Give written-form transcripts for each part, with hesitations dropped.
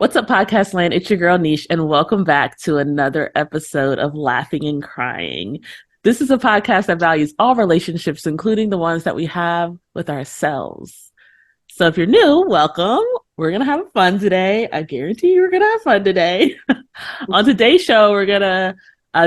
What's up, podcast land? It's your girl Niche, and welcome back to another episode of Laughing and Crying. This is a podcast that values all relationships, including the ones that we have with ourselves. So if you're new, welcome. We're going to have fun today. I guarantee you we're going to have fun today. On today's show, we're going to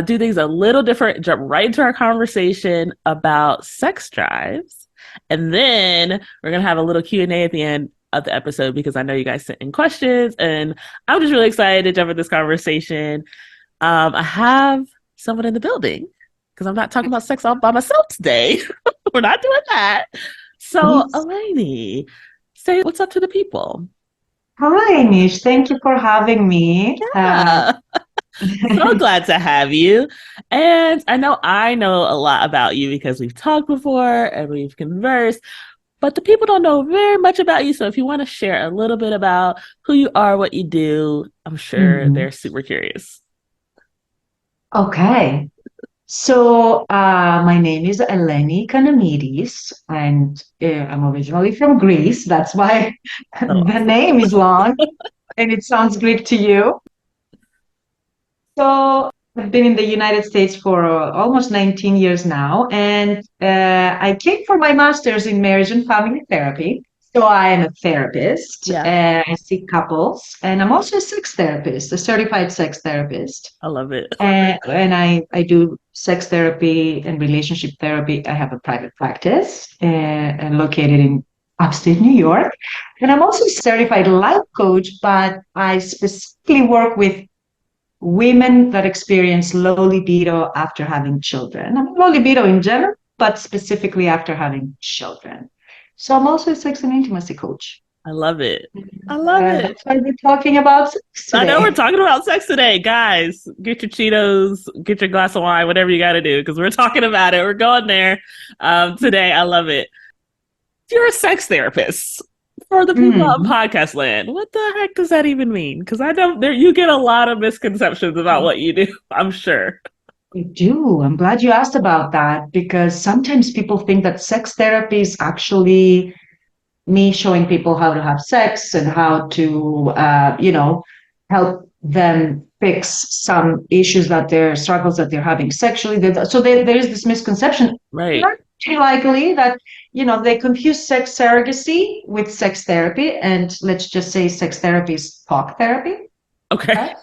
do things a little different, jump right into our conversation about sex drives. And then we're going to have a little Q&A at the end of the episode because I know you guys sent in questions and I'm just really excited to jump in this conversation. I have someone in the building because I'm not talking about sex all by myself today. We're not doing that. So, Eleni, say what's up to the people. Hi, Nish. Thank you for having me. Yeah. So glad to have you. And I know a lot about you because we've talked before and we've conversed, but the people don't know very much about you. So if you want to share a little bit about who you are, what you do, I'm sure they're super curious. Okay. So my name is Eleni Economides, and I'm originally from Greece. That's why the name is long and it sounds Greek to you. So I've been in the United States for almost 19 years now, and I came for my master's in marriage and family therapy. So I am a therapist. Yeah. I see couples, and I'm also a sex therapist, a certified sex therapist. I love it. And I do sex therapy and relationship therapy. I have a private practice and located in upstate New York. And I'm also a certified life coach, but I specifically work with women that experience low libido after having children. I mean, low libido in general, but specifically after having children. So I'm also a sex and intimacy coach. I love it. I love it. That's why we're talking about sex today. I know we're talking about sex today. Guys, get your Cheetos, get your glass of wine, whatever you got to do, because we're talking about it. We're going there today. I love it. You're a sex therapist. For the people on podcast land, what the heck does that even mean? Because I know you get a lot of misconceptions about what you do, I'm sure. I do. I'm glad you asked about that because sometimes people think that sex therapy is actually me showing people how to have sex and how to, help them fix some issues struggles that they're having sexually. So there is this misconception. Right. Not too likely that, they confuse sex surrogacy with sex therapy. And let's just say sex therapy is talk therapy. Okay.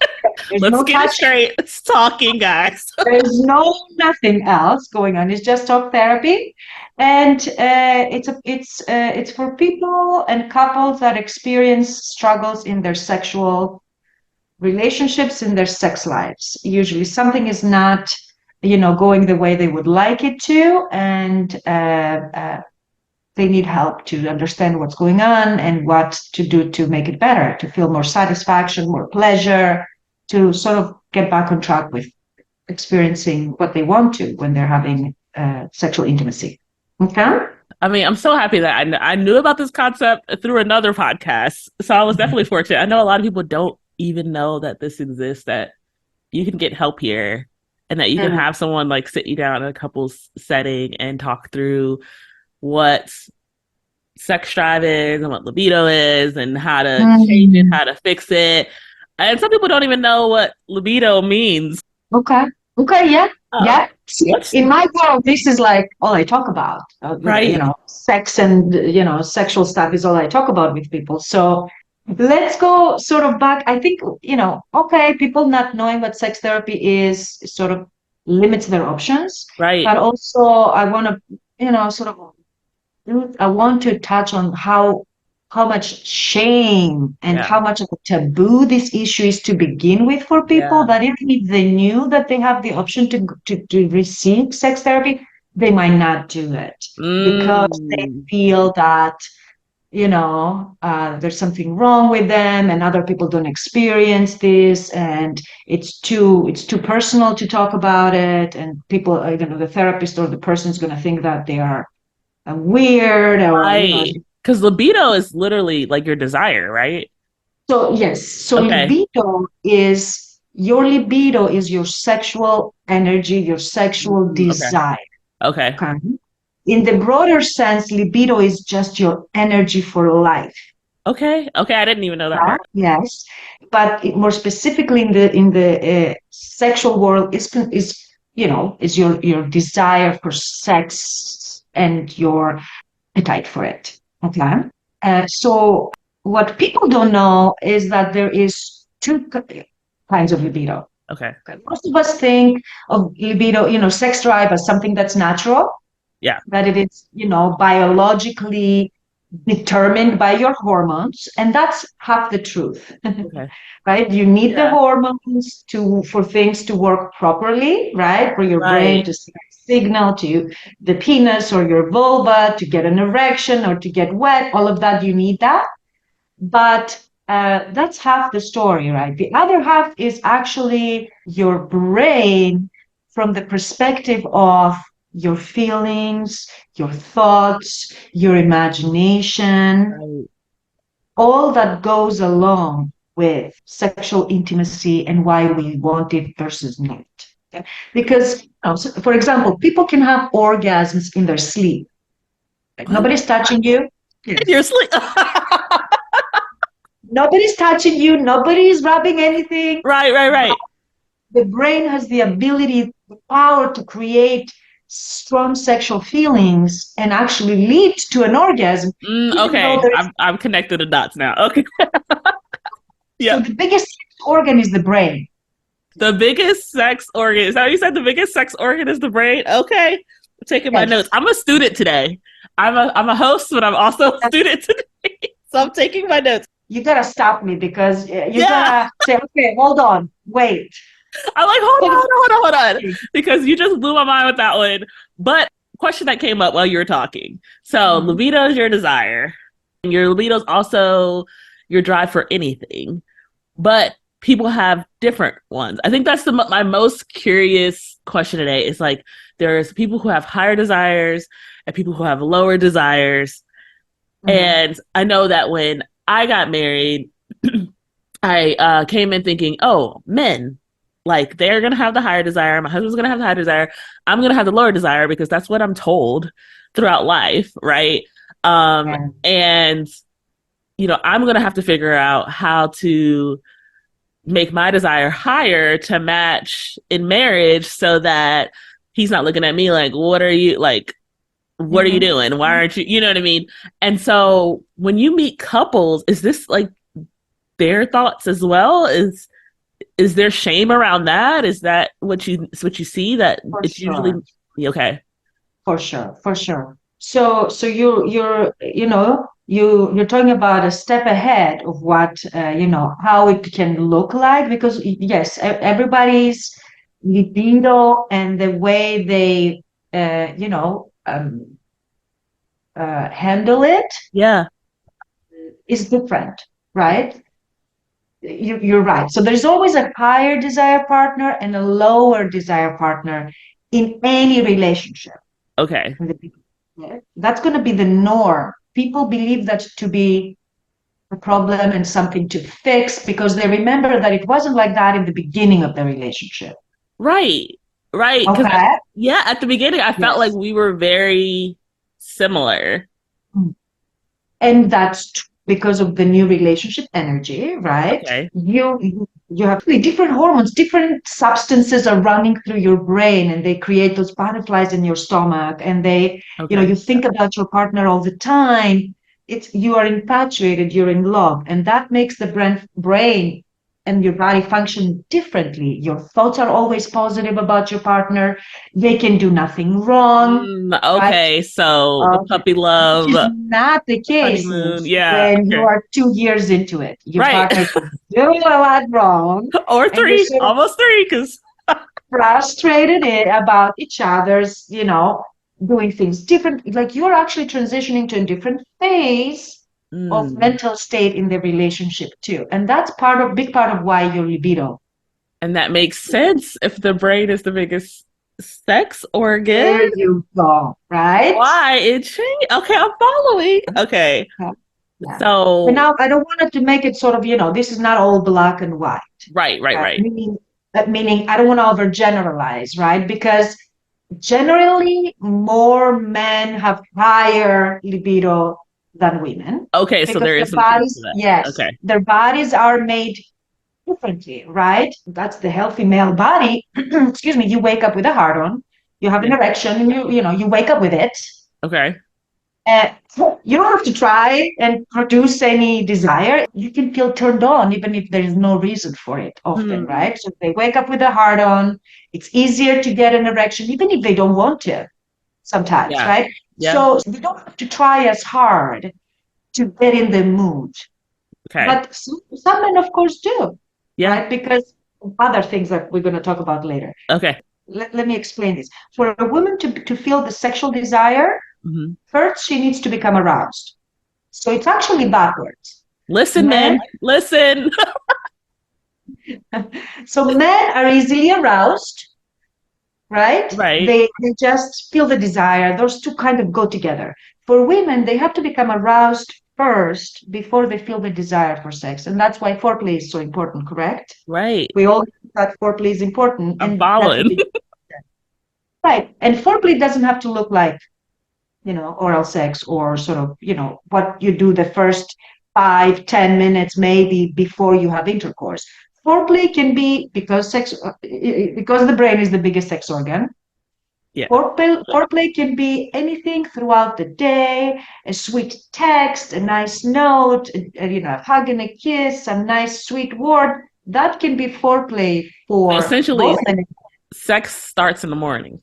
Let's get it straight. It's talking, guys. There's nothing else going on. It's just talk therapy. And it's for people and couples that experience struggles in their sexual relationships, in their sex lives. Usually something is not, going the way they would like it to, and they need help to understand what's going on and what to do to make it better, to feel more satisfaction, more pleasure, to sort of get back on track with experiencing what they want to when they're having sexual intimacy. Okay? I mean, I'm so happy that I knew about this concept through another podcast. So I was definitely fortunate. I know a lot of people don't even know that this exists, that you can get help here and that you can have someone like sit you down in a couples setting and talk through what sex drive is and what libido is and how to change it, how to fix it. And some people don't even know what libido means. Okay, yeah. Yeah. In my world, this is like all I talk about. Right. Sex and, sexual stuff is all I talk about with people. So let's go sort of back. I think, people not knowing what sex therapy is sort of limits their options. Right. But also I want to, I want to touch on how much shame and how much of a taboo this issue is to begin with for people, that even if they knew that they have the option to receive sex therapy, they might not do it because they feel that, there's something wrong with them and other people don't experience this and it's too personal to talk about it, and people, the therapist or the person is going to think that they are weird or right. Because libido is literally like your desire, right? So yes. So libido is your sexual energy, your sexual desire. Okay. In the broader sense, libido is just your energy for life. Okay. Okay. I didn't even know that Yeah, part. yes, but more specifically in the sexual world is is your desire for sex and your appetite for it. Okay, so what people don't know is that there is two kinds of libido. Okay. Okay. Most of us think of libido, sex drive as something that's natural, Yeah. that it is, biologically determined by your hormones, and that's half the truth. Okay. Right? You need the Yeah. hormones to for things to work properly, right? For your brain Right. to send a signal to the penis or your vulva to get an erection or to get wet, all of that, you need that. But that's half the story, right? The other half is actually your brain from the perspective of your feelings, your thoughts, your imagination, Right. all that goes along with sexual intimacy and why we want it versus not. Okay? Because, so for example, people can have orgasms in their sleep. Like, What? nobody's touching you. You're Yes. asleep. Nobody's touching you, nobody's rubbing anything. Right. Right. Right. The brain has the ability, the power to create strong sexual feelings and actually lead to an orgasm, even though Okay. there is. I'm connected the dots now. Okay. So Yep. the biggest organ is the brain. The biggest sex organ. Is that what you said? The biggest sex organ is the brain. Okay. I'm taking my notes. Yes. I'm a student today. I'm a host, but I'm also a student today. So I'm taking my notes. You gotta stop me because you Yeah. gotta say, okay, hold on, wait. I'm like, hold on. Because you just blew my mind with that one. But question that came up while you were talking. So Mhm. libido is your desire. And your libido is also your drive for anything. But people have different ones. I think that's my most curious question today. Is like there's people who have higher desires and people who have lower desires. Mhm. And I know that when I got married, I came in thinking, oh, men, like they're gonna have the higher desire. My husband's gonna have the higher desire. I'm gonna have the lower desire because that's what I'm told throughout life, right? Yeah. And I'm gonna have to figure out how to make my desire higher to match in marriage so that he's not looking at me like, what are you like? What are you Mhm. doing? Why aren't you? You know what I mean? And so when you meet couples, is this like their thoughts as well? Is there shame around that? Is that what you see that For it's usually sure. okay? For sure, for sure. So you're talking about a step ahead of what how it can look like because yes, everybody's libido and the way they handle it Yeah. is different, right? You're right. So there's always a higher desire partner and a lower desire partner in any relationship. Okay. That's going to be the norm. People believe that to be a problem and something to fix because they remember that it wasn't like that in the beginning of the relationship. Right. Right. Because Okay. yeah, at the beginning, I felt like Yes. we were very similar. And that's because of the new relationship energy, right? Okay. You have really different hormones, different substances are running through your brain, and they create those butterflies in your stomach, and Okay. you think about your partner all the time. It's you are infatuated, you're in love, and that makes the brain and your body function differently. Your thoughts are always positive about your partner. They can do nothing wrong, right? Okay. So the Okay. puppy Which is love not the case honeymoon. Yeah. when you Okay. are 2 years into it. Your Right. partner can do a lot wrong, Or and you're three. sort of Almost three. Because frustrated about each other's, doing things different. Like you're actually transitioning to a different phase of mm. mental state in the relationship too. And that's big part of why your libido. And that makes sense if the brain is the biggest sex organ. There you go, right? Why it changed? Okay, I'm following. Okay, Yeah. Yeah. But so now I don't want it to make it sort of, this is not all black and white. right, right, Right? right. Meaning I don't want to overgeneralize, right? Because generally more men have higher libido than women Okay, so because there their is some truth to bodies, that. yes, Okay. their bodies are made differently, right? That's the healthy male body. Excuse me, you wake up with a hard on, you have an Yeah. erection, and you wake up with it. Okay. You don't have to try and produce any desire. You can feel turned on even if there is no reason for it often, Hmm. right? So they wake up with a hard on. It's easier to get an erection even if they don't want to sometimes, Yeah. right? Yeah. So we don't have to try as hard to get in the mood. Okay. But some men, of course, do, Yeah. right? Because of other things that we're going to talk about later. Okay. Let me explain this. For a woman to feel the sexual desire, Hmm. first she needs to become aroused. So it's actually backwards. Listen, Men, men. Listen. so men are easily aroused, right? Right. They just feel the desire. Those two kind of go together. For women, they have to become aroused first before they feel the desire for sex. And that's why foreplay is so important, correct? Right. We all know that foreplay is important, I'm and that's the following. big right. And foreplay doesn't have to look like, oral sex or sort of, what you do the first 5, 10 minutes maybe before you have intercourse. Foreplay can be because the brain is the biggest sex organ. Yeah. Foreplay can be anything throughout the day, a sweet text, a nice note, a hug and a kiss, a nice sweet word. That can be foreplay So for both essentially, men. sex starts in the morning.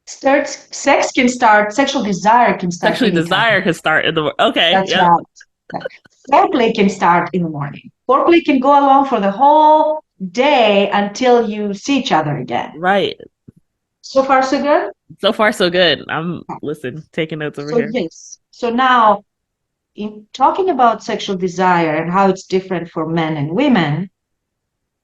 Sexual desire can start Sexually anytime. desire can start in the okay. That's Yep. right. Foreplay can start in the morning. Foreplay can go along for the whole day until you see each other again. Right. So far, so good? So far, so good. I'm listen, taking notes over So, here. yes. So now, in talking about sexual desire and how it's different for men and women,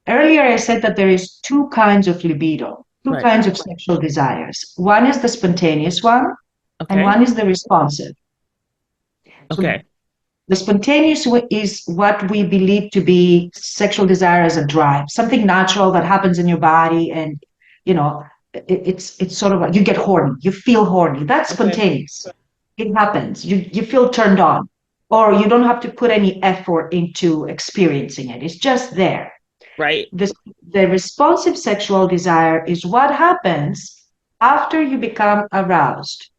earlier I said that there is two kinds of libido, two Right. kinds of sexual desires. One is the spontaneous one, and Okay. one is the responsive. So Okay. the spontaneous is what we believe to be sexual desire as a drive, something natural that happens in your body, and you know, it's sort of like you get horny, you feel horny. That's Okay. spontaneous. It happens. You feel turned on, or you don't have to put any effort into experiencing it. It's just there. Right. The, the responsive sexual desire is what happens after you become aroused.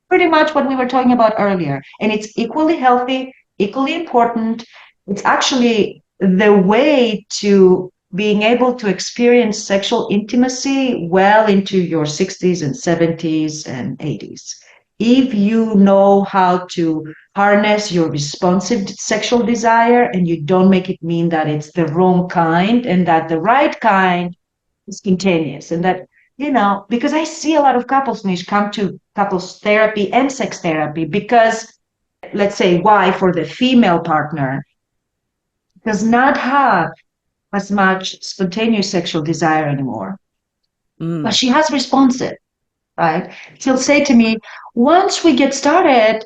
Pretty much what we were talking about earlier. And it's equally healthy, equally important. It's actually the way to being able to experience sexual intimacy well into your 60s and 70s and 80s. If you know how to harness your responsive sexual desire and you don't make it mean that it's the wrong kind and that the right kind is spontaneous and that because I see a lot of couples, Nish, come to couples therapy and sex therapy because, let's say, wife or the female partner does not have as much spontaneous sexual desire anymore, but Mm. she has responsive, right? She'll say to me, once we get started,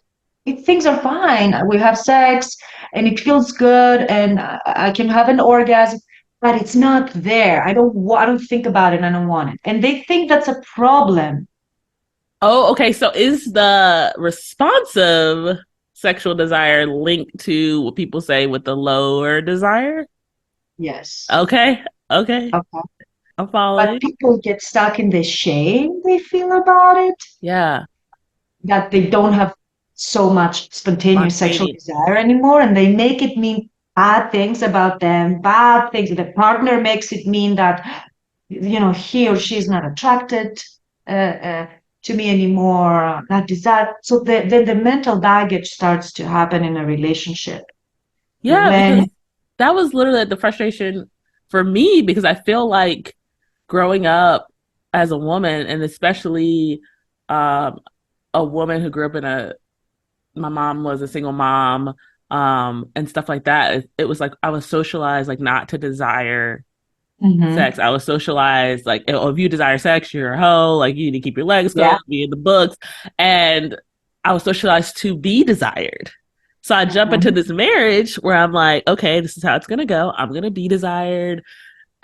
things are fine. We have sex and it feels good and I can have an orgasm, but it's not there. I don't think about it. I don't want it. And they think that's a problem. Oh, okay. So is the responsive sexual desire linked to what people say with the lower desire? Yes. Okay. Okay. Okay. I'm But following. people get stuck in the shame they feel about it, Yeah. that they don't have so much spontaneous sexual Spontaneous. desire anymore, and they make it mean bad things about them, bad things. The partner makes it mean that, he or she is not attracted to me anymore, not desire. So then the mental baggage starts to happen in a relationship Yeah, when, because that was literally the frustration for me because I feel like growing up as a woman and especially um, a woman who grew up in a my mom was a single mom and stuff like that. It was like I was socialized like not to desire Mhm. sex. I was socialized like, oh, if you desire sex, you're a hoe. Like you need to keep your legs Yeah. closed, be in the books. And I was socialized to be desired. So I jump into Mhm. this marriage where I'm like, okay, this is how it's gonna go. I'm gonna be desired.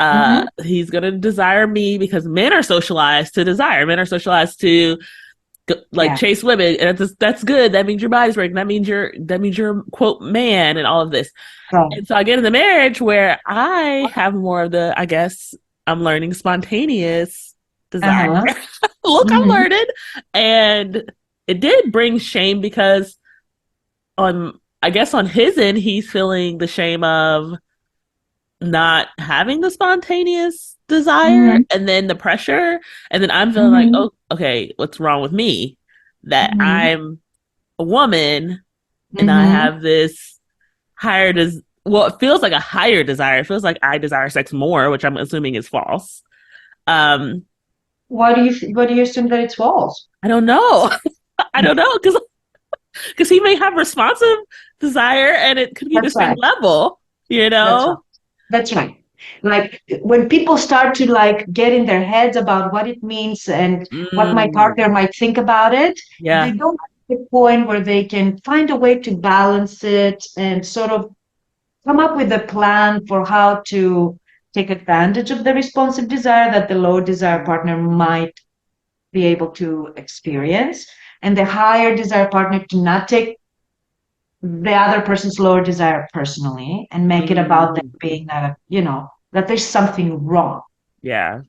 Mhm. He's gonna desire me because men are socialized to desire. Men are socialized to like Yeah. chase women, and that's good. That means your body's breaking. That means you're quote man and all of this. Right. And so I get in the marriage where I have more of the, I guess I'm learning spontaneous desire. Uh-huh. Look, I'm Mm-hmm. learning. And it did bring shame because I guess on his end, he's feeling the shame of not having the spontaneous desire Mm-hmm. and then the pressure. And then I'm feeling like, Mm-hmm. oh, okay, what's wrong with me? That Mm-hmm. I'm a woman and I Mm-hmm. have this higher well, it feels like a higher desire. It feels like I desire sex more, which I'm assuming is false. Um, Why do you assume that it's false? I don't know. I don't know because he may have responsive desire and it could be the That's same right. level, you That's right. know? That's right. Like when people start to like get in their heads about what it means and what my Mm, partner might think about it, they yeah. don't get to the point where they can find a way to balance it and sort of come up with a plan for how to take advantage of the responsive desire that the low desire partner might be able to experience, and the higher desire partner to not take the other person's lower desire personally and make it about them Mm, being that, that there's something wrong. yeah.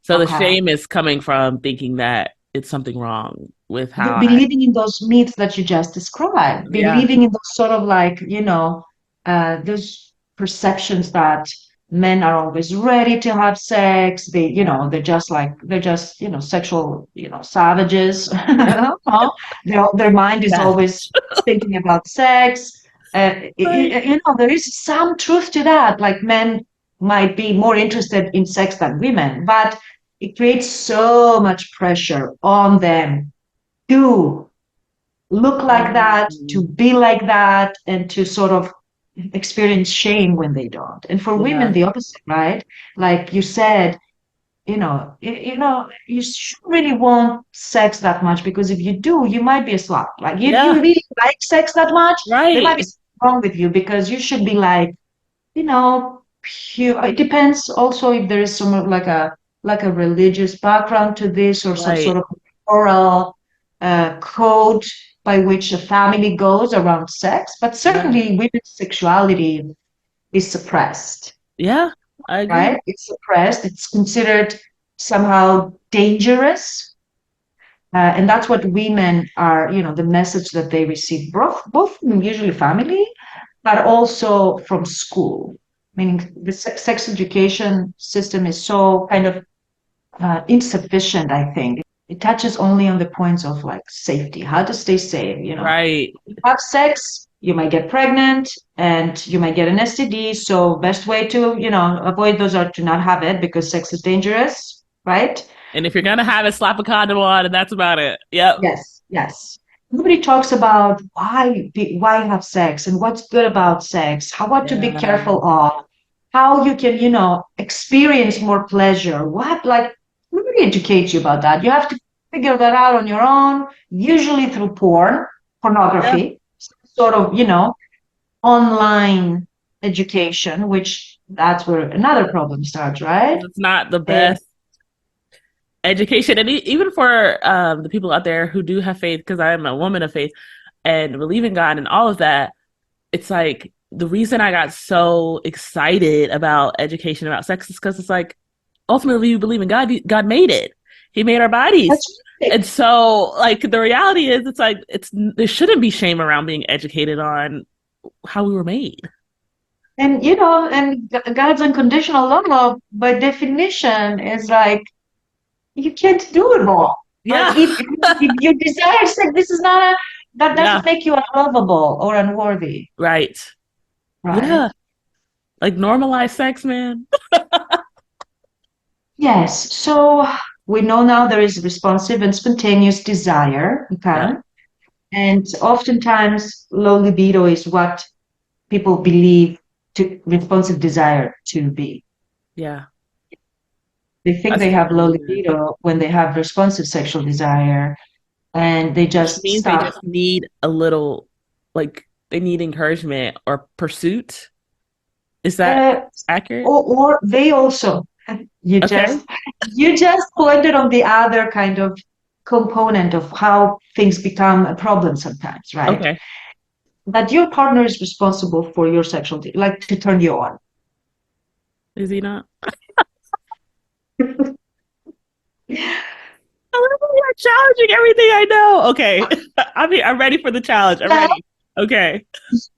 So the Okay. shame is coming from thinking that it's something wrong with how I, Believing in those myths that you just described, yeah, believing in those sort of like, those perceptions that men are always ready to have sex. yeah, They're just, sexual, savages. Their mind is yeah. always thinking about sex. Right. There is some truth to that. Like men might be more interested in sex than women, but it creates so much pressure on them to look like that, to Mm, be like that, and to sort of experience shame when they don't. And for women, yeah, the opposite, right? Like you said, you shouldn't really want sex that much because if you do, you might be a slut. Like you yeah, really like sex that much, there might be right. something wrong with you because you should be like pure. It depends also if there is some of like a religious background to this or some sort Right. of oral code by which a family goes around sex. But Yeah. certainly, women's sexuality is suppressed, Yeah. I right? agree. It's suppressed. It's considered somehow dangerous. And that's what women are, the message that they receive, both from usually family but also from school. Meaning the sex education system is so kind of insufficient, I think. It touches only on the points of like safety, how to stay safe. Right. You have sex, you might get pregnant and you might get an STD. So best way to, avoid those are to not have it because sex is dangerous, right? And if you're gonna have it, slap a condom on, and that's about it. Yep. Yes, yes. Nobody talks about why have sex and what's good about sex, how what to be Yeah. careful of, how you can, experience more pleasure. What like nobody educates you about that. You have to figure that out on your own, usually through Yeah. pornography, sort of, online education, which that's where another problem starts, right? It's not the And best education, and even for the people out there who do have faith, because I am a woman of faith and believe in God and all of that. It's like the reason I got so excited about education about sex is because it's like ultimately you believe in God. God made it. He made our bodies. that's right. And so like the reality is it's like there shouldn't be shame around being educated on how we were made. And God's unconditional love, by definition, is like you can't do it all. Like Yeah. if you desire sex, this is not a that Yeah. doesn't make you unlovable or unworthy, Right. right? Yeah. Like normalize sex, man. Yes. So we know now there is responsive and spontaneous desire, Yeah. okay? And oftentimes low libido is what people believe to responsive desire to be. Yeah. They think they That's have low weird. libido when they have responsive sexual desire and they Which just means they stop. just need a little, like, they need encouragement or pursuit. Is that Uh, accurate? or they also, you Okay. just, you just pointed on the other kind of component of how things become a problem sometimes, right? Okay. That your partner is responsible for your sexuality, like to turn you on. Is he not? You're challenging everything I know. Okay. I'm ready for the challenge. I'm Well, ready. Okay.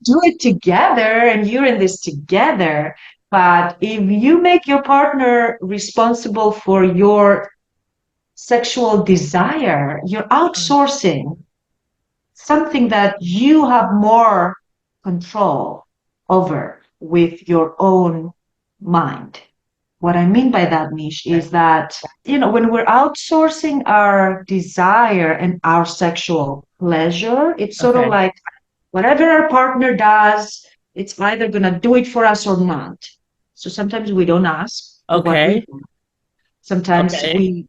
do it together and you're in this together. But if you make your partner responsible for your sexual desire, you're outsourcing something that you have more control over with your own mind. What I mean by that, Niche, Okay. is that, when we're outsourcing our desire and our sexual pleasure, it's sort of Okay. like whatever our partner does, it's either going to do it for us or not. So sometimes we don't ask for what we Okay. want. Sometimes Okay.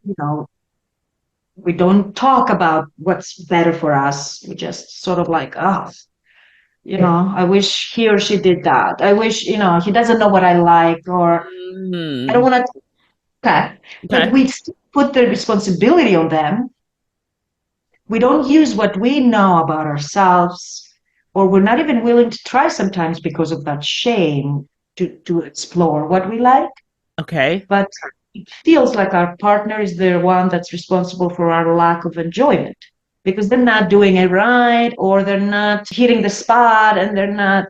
we don't talk about what's better for us. We just sort of like, oh, I wish he or she did that. I wish, he doesn't know what I like, or I don't Mm. want to. Okay. But Okay. we still put the responsibility on them. We don't use what we know about ourselves, or we're not even willing to try sometimes because of that shame to explore what we like. Okay. But it feels like our partner is the one that's responsible for our lack of enjoyment because they're not doing it right, or they're not hitting the spot, and they're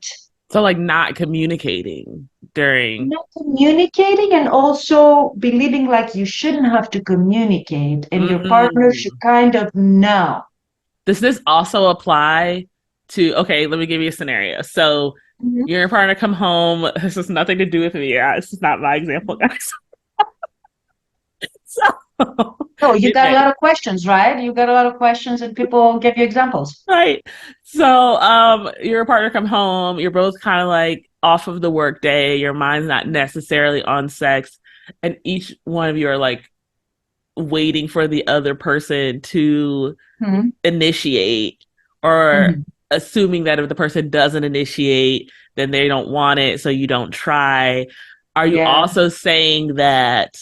So like not communicating during. not communicating, and also believing like you shouldn't have to communicate and your partner should Mm. kind of know. Does this also apply to, okay, let me give you a scenario. So Mhm. your partner come home. This has nothing to do with me. This is not my example, guys. So So you it got a may, lot of questions, right? You got a lot of questions and people give you examples. right. So your partner come home, you're both kind of like off of the work day, your mind's not necessarily on sex, and each one of you are like waiting for the other person to Mhm. initiate, or Mhm. assuming that if the person doesn't initiate, then they don't want it, so you don't try. Are you Yeah. also saying that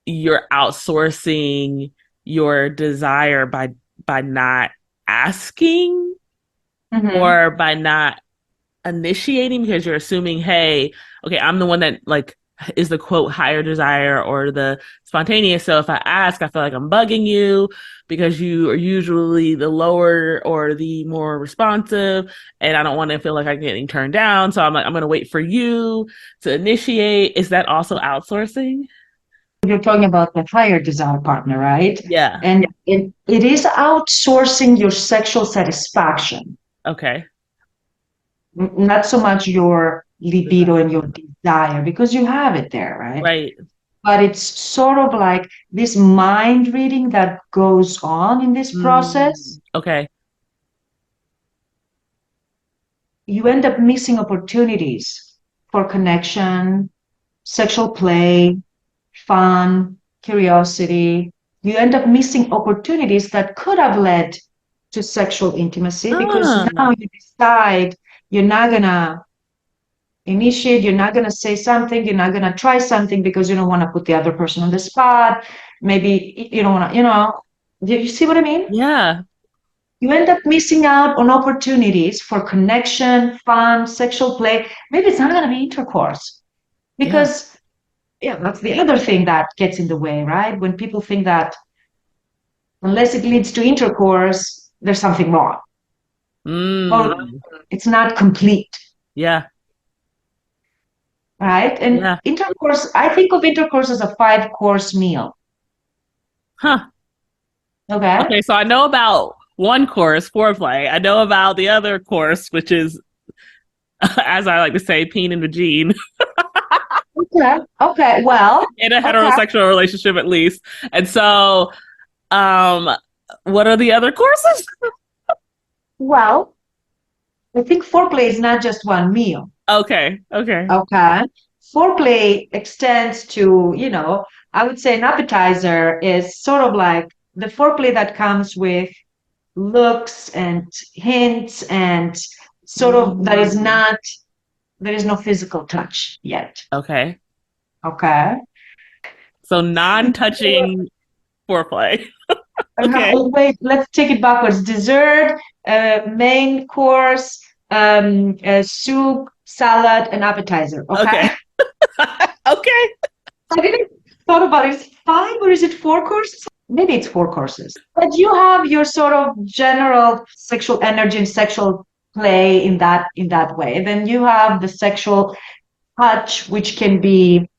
you're outsourcing your desire by not asking, Mhm. or by not initiating because you're assuming, hey, okay, I'm the one that like is the quote higher desire or the spontaneous. So if I ask, I feel like I'm bugging you because you are usually the lower or the more responsive, and I don't want to feel like I'm getting turned down. So I'm like, I'm gonna wait for you to initiate. Is that also outsourcing? You're talking about the higher desire partner, right? Yeah. And it is outsourcing your sexual satisfaction, Okay. not so much your libido and your desire, because you have it there, right? Right. But it's sort of like this mind reading that goes on in this process. Okay. You end up missing opportunities for connection, sexual play, fun, curiosity. You end up missing opportunities that could have led to sexual intimacy because Ah, now you decide you're not gonna initiate, you're not gonna say something, you're not gonna try something because you don't want to put the other person on the spot. Maybe you don't want to, do you see what I mean? yeah. You end up missing out on opportunities for connection, fun, sexual play. Maybe it's not gonna be intercourse Yeah. because yeah, that's the other thing that gets in the way, right? When people think that unless it leads to intercourse, there's something wrong or Mm. it's not complete, Yeah. right? And Yeah. intercourse, I think of intercourse as a 5-course meal. Huh. Okay. Okay, so I know about one course, foreplay. I know about the other course, which is, as I like to say, peen and vagine Okay. Okay. Well, in a okay. heterosexual relationship, at least. And so, um, what are the other courses? Well, I think foreplay is not just one meal. Okay. Okay. Okay. Foreplay extends to, I would say an appetizer is sort of like the foreplay that comes with looks and hints and sort of that is Mm. not, there is no physical touch yet. Okay. Okay. So non-touching foreplay. Okay. Oh, wait, let's take it backwards. Dessert, main course, soup, salad, and appetizer. Okay. Okay. Okay. I didn't thought about it. Is it five or is it four courses? Maybe it's four courses. But you have your sort of general sexual energy and sexual play in that way. Then you have the sexual touch, which can be,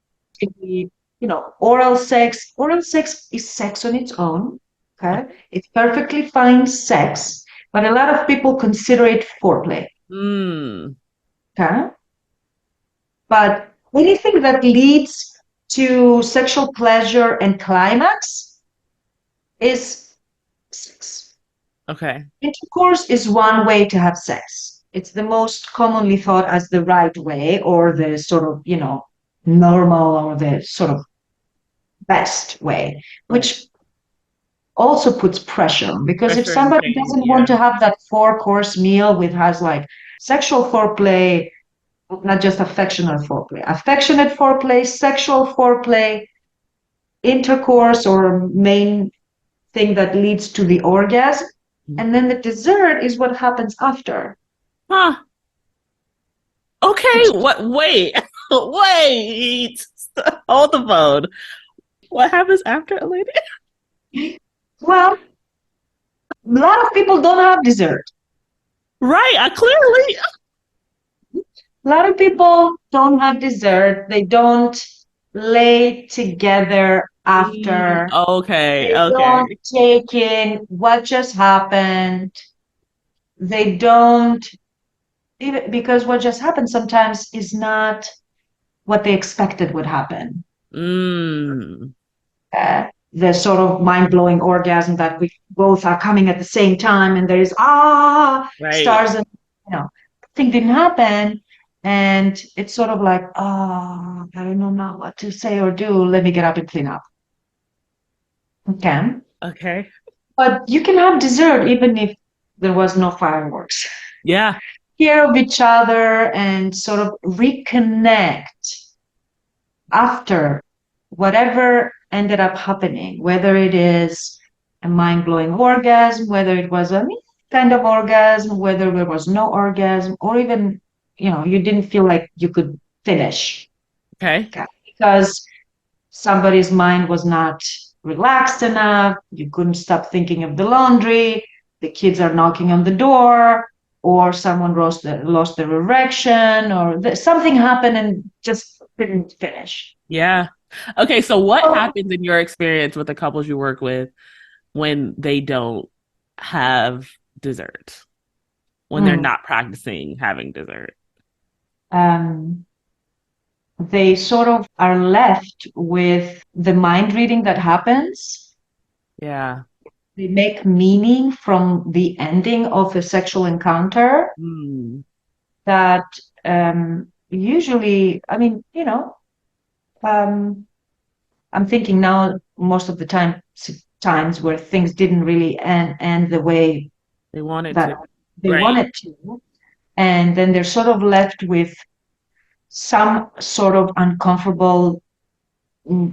oral sex. Oral sex is sex on its own. Okay. It's perfectly fine sex, but a lot of people consider it foreplay. Mm. Okay. But anything that leads to sexual pleasure and climax is sex. Okay. Intercourse is one way to have sex. It's the most commonly thought as the right way or the sort of, normal or the sort of best way, Right. which also puts pressure because if Pressure and somebody pain. doesn't want Yeah. to have that four-course meal with has like sexual foreplay, not just affectionate foreplay, sexual foreplay, intercourse or main thing that leads to the orgasm. And then the dessert is what happens after. Huh. Okay. Which, What? Wait. Wait. Hold the phone. What happens after a lady? well, a lot of people don't have dessert. Right. I clearly. A lot of people don't have dessert. They don't lay together after. Okay. They don't Okay. take in what just happened. They don't, even because what just happened sometimes is not what they expected would happen. Mm. The sort of mind-blowing orgasm that we both are coming at the same time, and there is Right. stars, and thing didn't happen, and it's sort of like I don't know now what to say or do. Let me get up and clean up. Okay, Okay. but you can have dessert even if there was no fireworks. Yeah. Care of each other and sort of reconnect after whatever ended up happening, whether it is a mind blowing orgasm, whether it was a kind of orgasm, whether there was no orgasm, or even, you didn't feel like you could finish. Okay. Okay. Because somebody's mind was not relaxed enough, you couldn't stop thinking of the laundry, the kids are knocking on the door, or someone lost their erection, or something happened and just didn't finish. Yeah. Okay. So, what happens in your experience with the couples you work with when they don't have dessert? When they're Mm. not practicing having dessert? um, they sort of are left with the mind reading that happens. Yeah. They make meaning from the ending of a sexual encounter Mm. that usually, I mean, I'm thinking now most of the times where things didn't really end the way They wanted that to. they Right. wanted to. And then they're sort of left with some sort of uncomfortable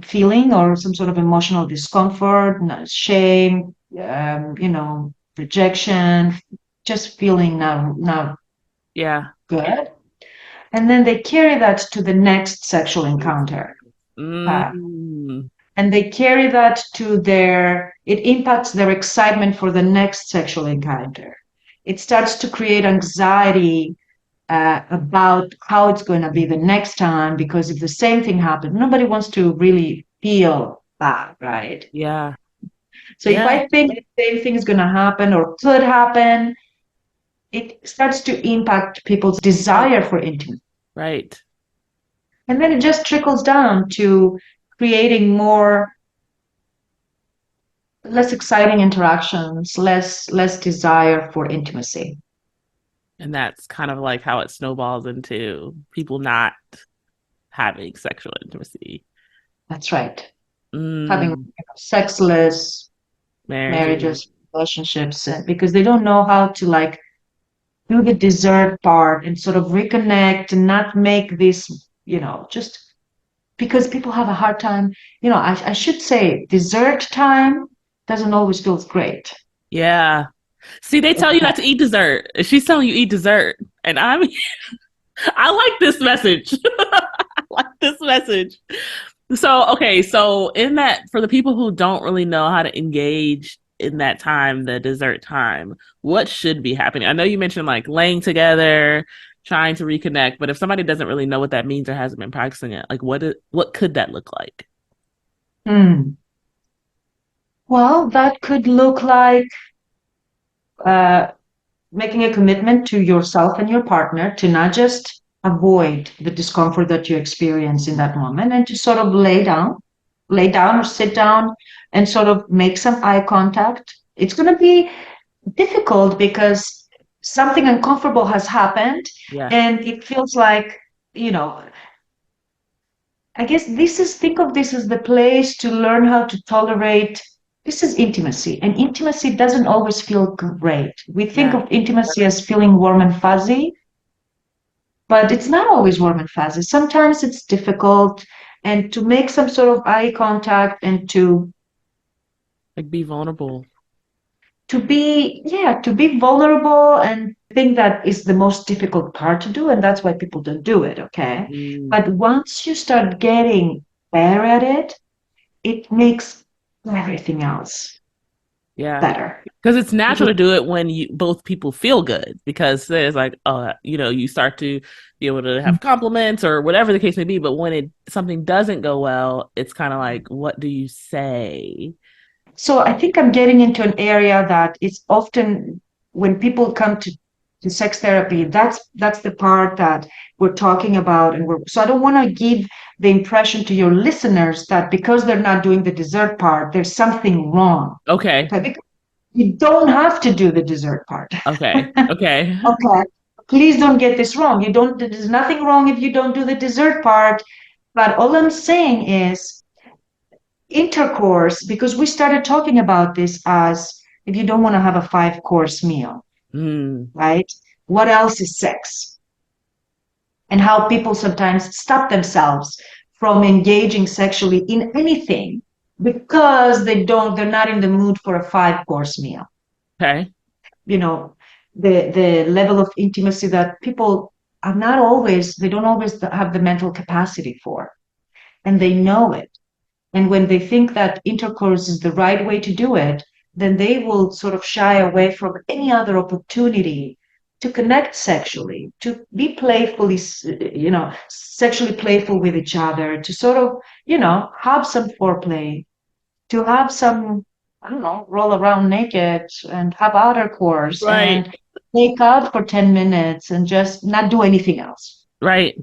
feeling or some sort of emotional discomfort, shame, rejection, just feeling not Yeah. good. And then they carry that to the next sexual encounter. Uh, Mm. and they carry that to it impacts their excitement for the next sexual encounter. It starts to create anxiety about how it's going to be the next time, because if the same thing happened, nobody wants to really feel that, right? Yeah. So if Yeah. I think the same thing is going to happen or could happen, it starts to impact people's Right. desire for intimacy. Right. And then it just trickles down to creating less exciting interactions, less desire for intimacy. And that's kind of like how it snowballs into people not having sexual intimacy. That's right. Having Mm. sexless Marriages. marriages, relationships, because they don't know how to like do the dessert part and sort of reconnect and not make this, just because people have a hard time. I should say dessert time doesn't always feel great. Yeah. See, they tell you not to eat dessert. She's telling you eat dessert. And I like this message. I like this message. So, okay, so in that, for the people who don't really know how to engage in that time, the dessert time, what should be happening? I know you mentioned like laying together, trying to reconnect, but if somebody doesn't really know what that means or hasn't been practicing it, like what could that look like? Hmm. Well, that could look like uh, making a commitment to yourself and your partner to not just avoid the discomfort that you experience in that moment and to sort of lay down or sit down and sort of make some eye contact. It's going to be difficult because something uncomfortable has happened Yeah, and it feels like, you know, I guess think of this as the place to learn how to tolerate. This is intimacy, and intimacy doesn't always feel great. We think yeah, of intimacy as feeling warm and fuzzy, but it's not always warm and fuzzy. Sometimes it's difficult, and to make some sort of eye contact and like be vulnerable. to be vulnerable and think that is the most difficult part to do, and that's why people don't do it, okay? Mm, But once you start getting better at it, it makes everything else yeah. better. Because it's natural Because to do it when you both people feel good because there's like you start to be able to have compliments or whatever the case may be, but when it something doesn't go well, it's kind of like what do you say? so I think I'm getting into an area that is often when people come to sex therapy, that's the part that we're talking about. So I don't want to give the impression to your listeners that because they're not doing the dessert part, there's something wrong. Okay, Okay. Because you don't have to do the dessert part. okay, okay. Okay. Please don't get this wrong. There's nothing wrong if you don't do the dessert part. But all I'm saying is intercourse, because we started talking about this as if you don't want to have a 5 course meal, Mm, right? What else is sex? And how people sometimes stop themselves from engaging sexually in anything because they're not in the mood for a 5 course meal. okay, You know, the level of intimacy that people are not always, they don't always have the mental capacity for, and they know it. And when they think that intercourse is the right way to do it, then they will sort of shy away from any other opportunity to connect sexually, to be playfully, sexually playful with each other, to sort of, have some foreplay, to have some, I don't know, roll around naked and have outer course right, and make out for 10 minutes and just not do anything else. right,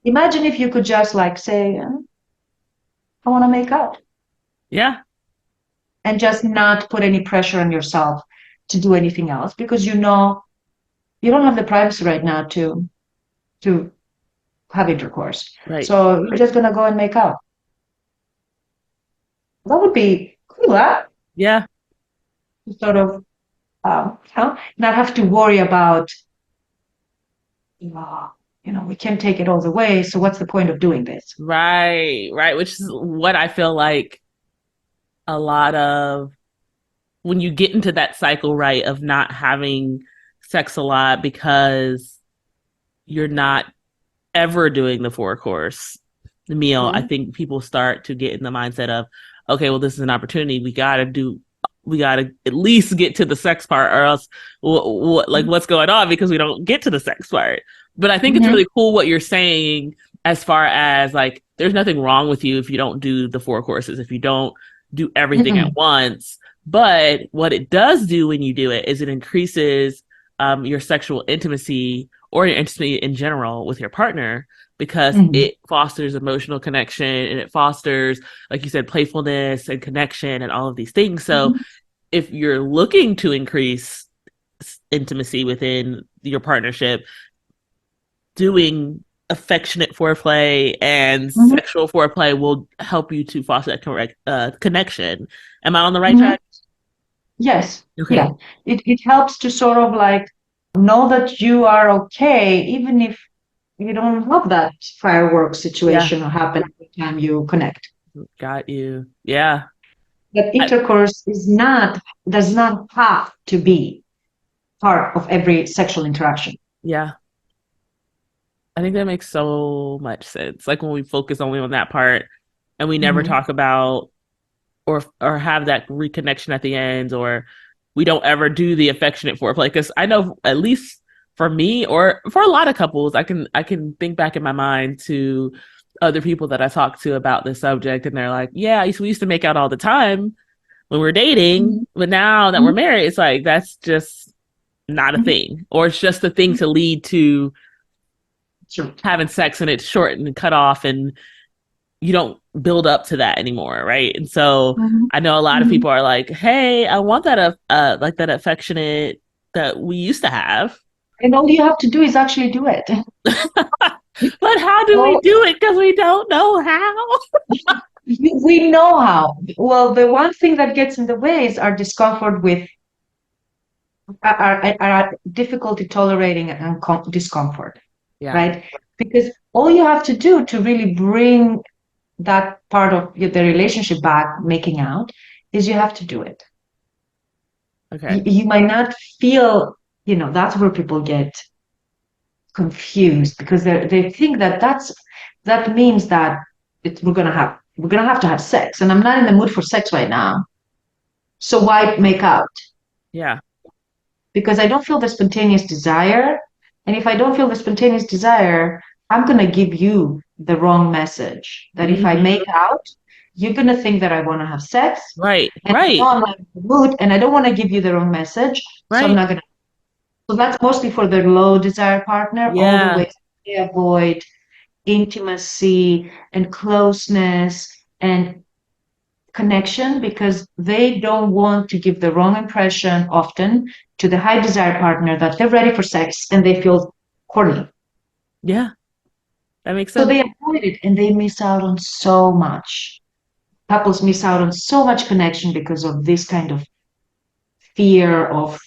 Imagine if you could just like say, I want to make out yeah, and just not put any pressure on yourself to do anything else because you don't have the privacy right now to have intercourse. right, So you're just gonna go and make out. That would be cool, huh? yeah, To sort of not have to worry about we can't take it all the way. So what's the point of doing this? right, right. Which is what I feel like a lot of when you get into that cycle, right, of not having sex a lot because you're not ever doing the 4 course meal, I Mhm. think people start to get in the mindset of, okay, well, this is an opportunity. We got to at least get to the sex part, or else, like, what's going on? Because we don't get to the sex part. But I think it's Mhm. really cool what you're saying as far as like, there's nothing wrong with you if you don't do the 4 courses, if you don't do everything at Mhm. once. But what it does do when you do it is it increases your sexual intimacy or your intimacy in general with your partner because Mhm. it fosters emotional connection and it fosters, like you said, playfulness and connection and all of these things. So Mhm. if you're looking to increase intimacy within your partnership, doing affectionate foreplay and Mhm. sexual foreplay will help you to foster that correct connection. Am I on the right Mhm. track? Yes. Yeah. Okay. It helps to sort of like know that you are okay, even if you don't have that fireworks Yeah. situation happen every time you connect. Got you. Yeah. that I, intercourse does not have to be part of every sexual interaction. yeah, I think that makes so much sense. Like when we focus only on that part and we never Mhm. talk about or have that reconnection at the end, or we don't ever do the affectionate foreplay. Because I know, at least for me or for a lot of couples, I can think back in my mind to other people that I talked to about this subject, and they're like, "Yeah, we used to make out all the time when we are dating, Mhm. but now that we're Mhm. married, it's like that's just not a Mhm. thing, or it's just a thing to lead to Sure. having sex, and it's short and cut off, and you don't build up to that anymore, right?" And so Mhm. I know a lot of Mhm. people are like, "Hey, I want that like that affectionate that we used to have." And all you have to do is actually do it. But how do we Oh, do it? Because we don't know how. we know how. Well, the one thing that gets in the way is our discomfort with our difficulty tolerating and discomfort, Yeah. right? Because all you have to do to really bring that part of the relationship back, making out, is you have to do it. Okay. You might not feel, that's where people get confused because they think that that means that we're gonna have to have sex, and I'm not in the mood for sex right now. So why make out? Yeah. Because I don't feel the spontaneous desire. And if I don't feel the spontaneous desire, I'm going to give you the wrong message that if I Hmm. make out, you're going to think that I want to have sex. Right. And I know Right. I'm not in the mood and I don't want to give you the wrong message. So I'm Right. not going to. So that's mostly for the low desire partner, all the Yeah. ways they avoid intimacy and closeness and connection because they don't want to give the wrong impression often to the high desire partner that they're ready for sex and they feel horny. Yeah. That makes So sense. they avoid it and they miss out on so much. Couples miss out on so much connection because of this kind of fear of,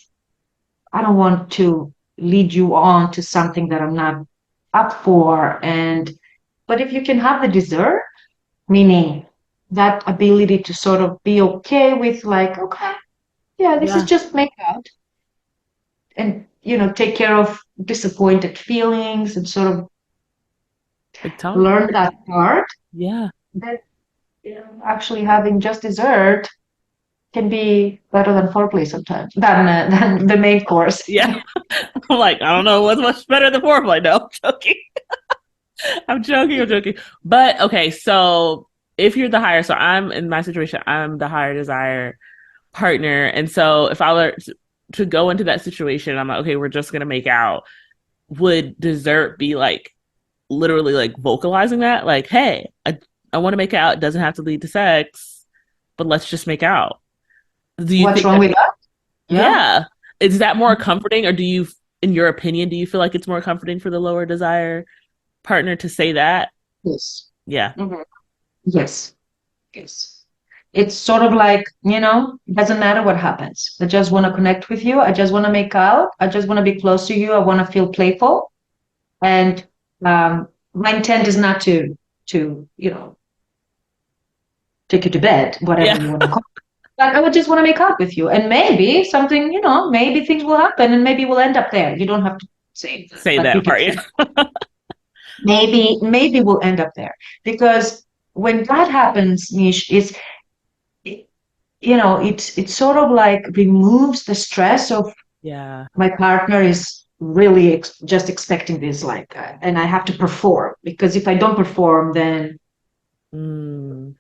I don't want to lead you on to something that I'm not up for. But if you can have the desire, meaning that ability to sort of be okay with like, okay, yeah, this is Yeah. just make out and take care of disappointed feelings and sort of Like talk. learn that part, Yeah. then actually having just dessert can be better than foreplay sometimes than the main course. Yeah. I'm like, I don't know what's much better than foreplay. No, I'm joking. I'm joking. I'm joking. But okay, so if you're the higher, so I'm in my situation, I'm the higher desire partner. And so if I were to go into that situation, I'm like, okay, we're just gonna make out. Would dessert be like literally like vocalizing that? Like, hey, I want to make out. It doesn't have to lead to sex, but let's just make out. Do you What's think wrong that, with that? Yeah. yeah. Is that more comforting, or do you, in your opinion, do you feel like it's more comforting for the lower desire partner to say that? Yes. Yeah. Mhm. Yes. Yes. It's sort of like, it doesn't matter what happens. I just want to connect with you. I just want to make out. I just want to be close to you. I want to feel playful. And my intent is not to take you to bed, whatever Yeah. you want to call it. But I would just want to make out with you. And maybe something, maybe things will happen and maybe we'll end up there. You don't have to say that, Say but you that can part. say Yeah. maybe we'll end up there. Because when that happens, Nish, it, it's sort of like removes the stress of Yeah. my partner is really just expecting this, like, and I have to perform because if I don't perform, then Mm.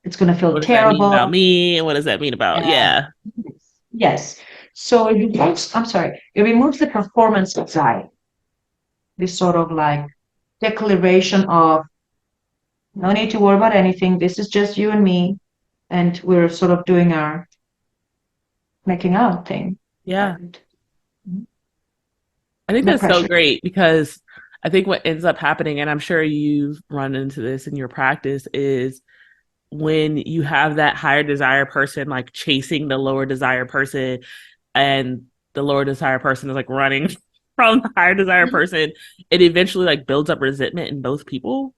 it's going to feel What does that mean about terrible. me? And what does that mean about, Yeah. yeah. Yes. So it removes the performance anxiety, this sort of like declaration of no need to worry about anything. This is just you and me. And we're sort of doing our making out thing. Yeah. And I think no that's so pressure. great because I think what ends up happening, and I'm sure you've run into this in your practice, is when you have that higher desire person like chasing the lower desire person, and the lower desire person is like running from the higher desire Mhm. person, it eventually like builds up resentment in both people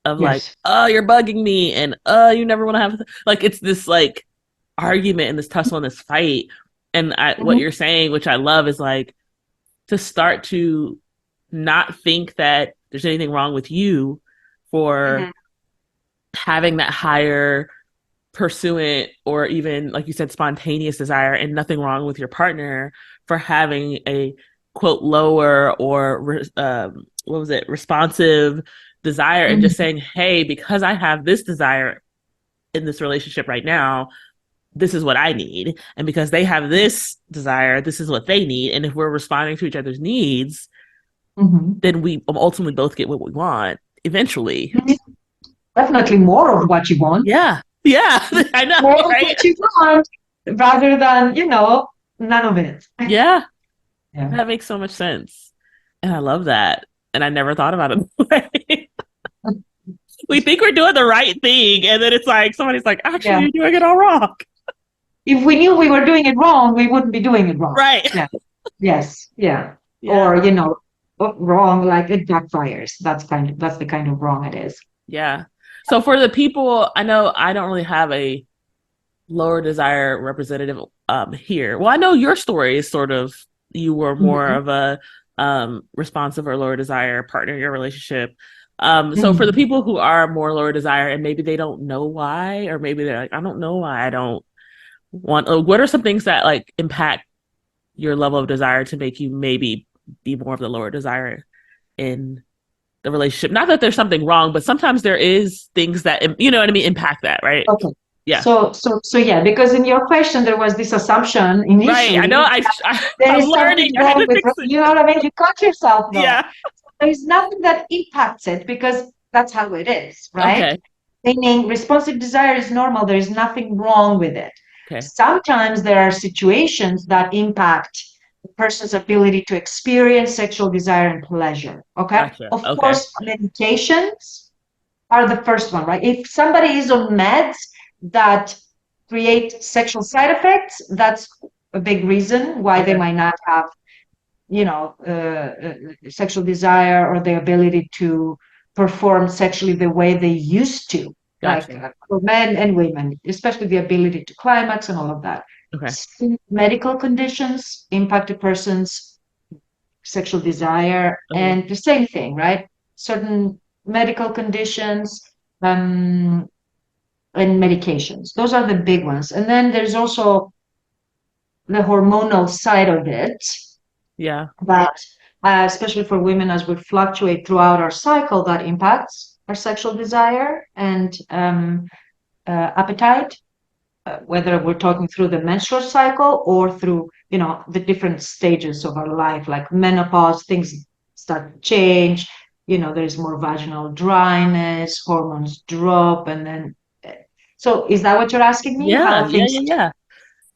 of like, Yes. oh, you're bugging me, and you never want to have, like, it's this like argument and this tussle and this fight. And what Mhm. you're saying, which I love, is like to start to not think that there's anything wrong with you for Mhm. having that higher pursuant or even like you said spontaneous desire, and nothing wrong with your partner for having a quote lower or what was it, responsive desire, and just Mhm. saying, hey, because I have this desire in this relationship right now, this is what I need, and because they have this desire, this is what they need, and if we're responding to each other's needs, Mhm. then we ultimately both get what we want eventually. Definitely more of what you want. Yeah, yeah. I know, More of right? what you want rather than, none of it. Yeah, Yeah. that makes so much sense. And I love that. And I never thought about it that way. We think we're doing the right thing. And then it's like, somebody's like, actually, Yeah. you're doing it all wrong. If we knew we were doing it wrong, we wouldn't be doing it wrong. Right. Yeah. Yes. Yeah. Yeah. Or, wrong, like it backfires. That's the kind of wrong it is. Yeah. So for the people, I know I don't really have a lower desire representative here. Well, I know your story is sort of, you were more Mhm. of a responsive or lower desire partner in your relationship. So for the Mhm. people who are more lower desire and maybe they don't know why, or maybe they're like, I don't know why I don't want, what are some things that like impact your level of desire to make you maybe be more of the lower desire in the relationship? Not that there's something wrong, but sometimes there is things that, you know what I mean, impact that, right? Okay. Yeah. So yeah, because in your question there was this assumption Right. I initially know. that there I'm is something learning. I had wrong to with, fix it. you know what I mean? You caught yourself though. Yeah. There's nothing that impacts it because that's how it is, right? Okay. Meaning responsive desire is normal. There is nothing wrong with it. Okay. Sometimes there are situations that impact the person's ability to experience sexual desire and pleasure. Okay. Gotcha. Of Okay. course, medications are the first one, right? If somebody is on meds that create sexual side effects, that's a big reason why they Okay. might not have, sexual desire or the ability to perform sexually the way they used to, like Gotcha. for men and women, especially the ability to climax and all of that. Okay. Some medical conditions impact a person's sexual desire, Okay. and the same thing, right? Certain medical conditions, um, and medications. Those are the big ones. And then there's also the hormonal side of it Yeah. that, especially for women, as we fluctuate throughout our cycle, that impacts our sexual desire and appetite, whether we're talking through the menstrual cycle or through, the different stages of our life, like menopause, things start to change. There's more vaginal dryness, hormones drop, and then. So, is that what you're asking me? Yeah. How Yeah. things? Yeah. Yeah.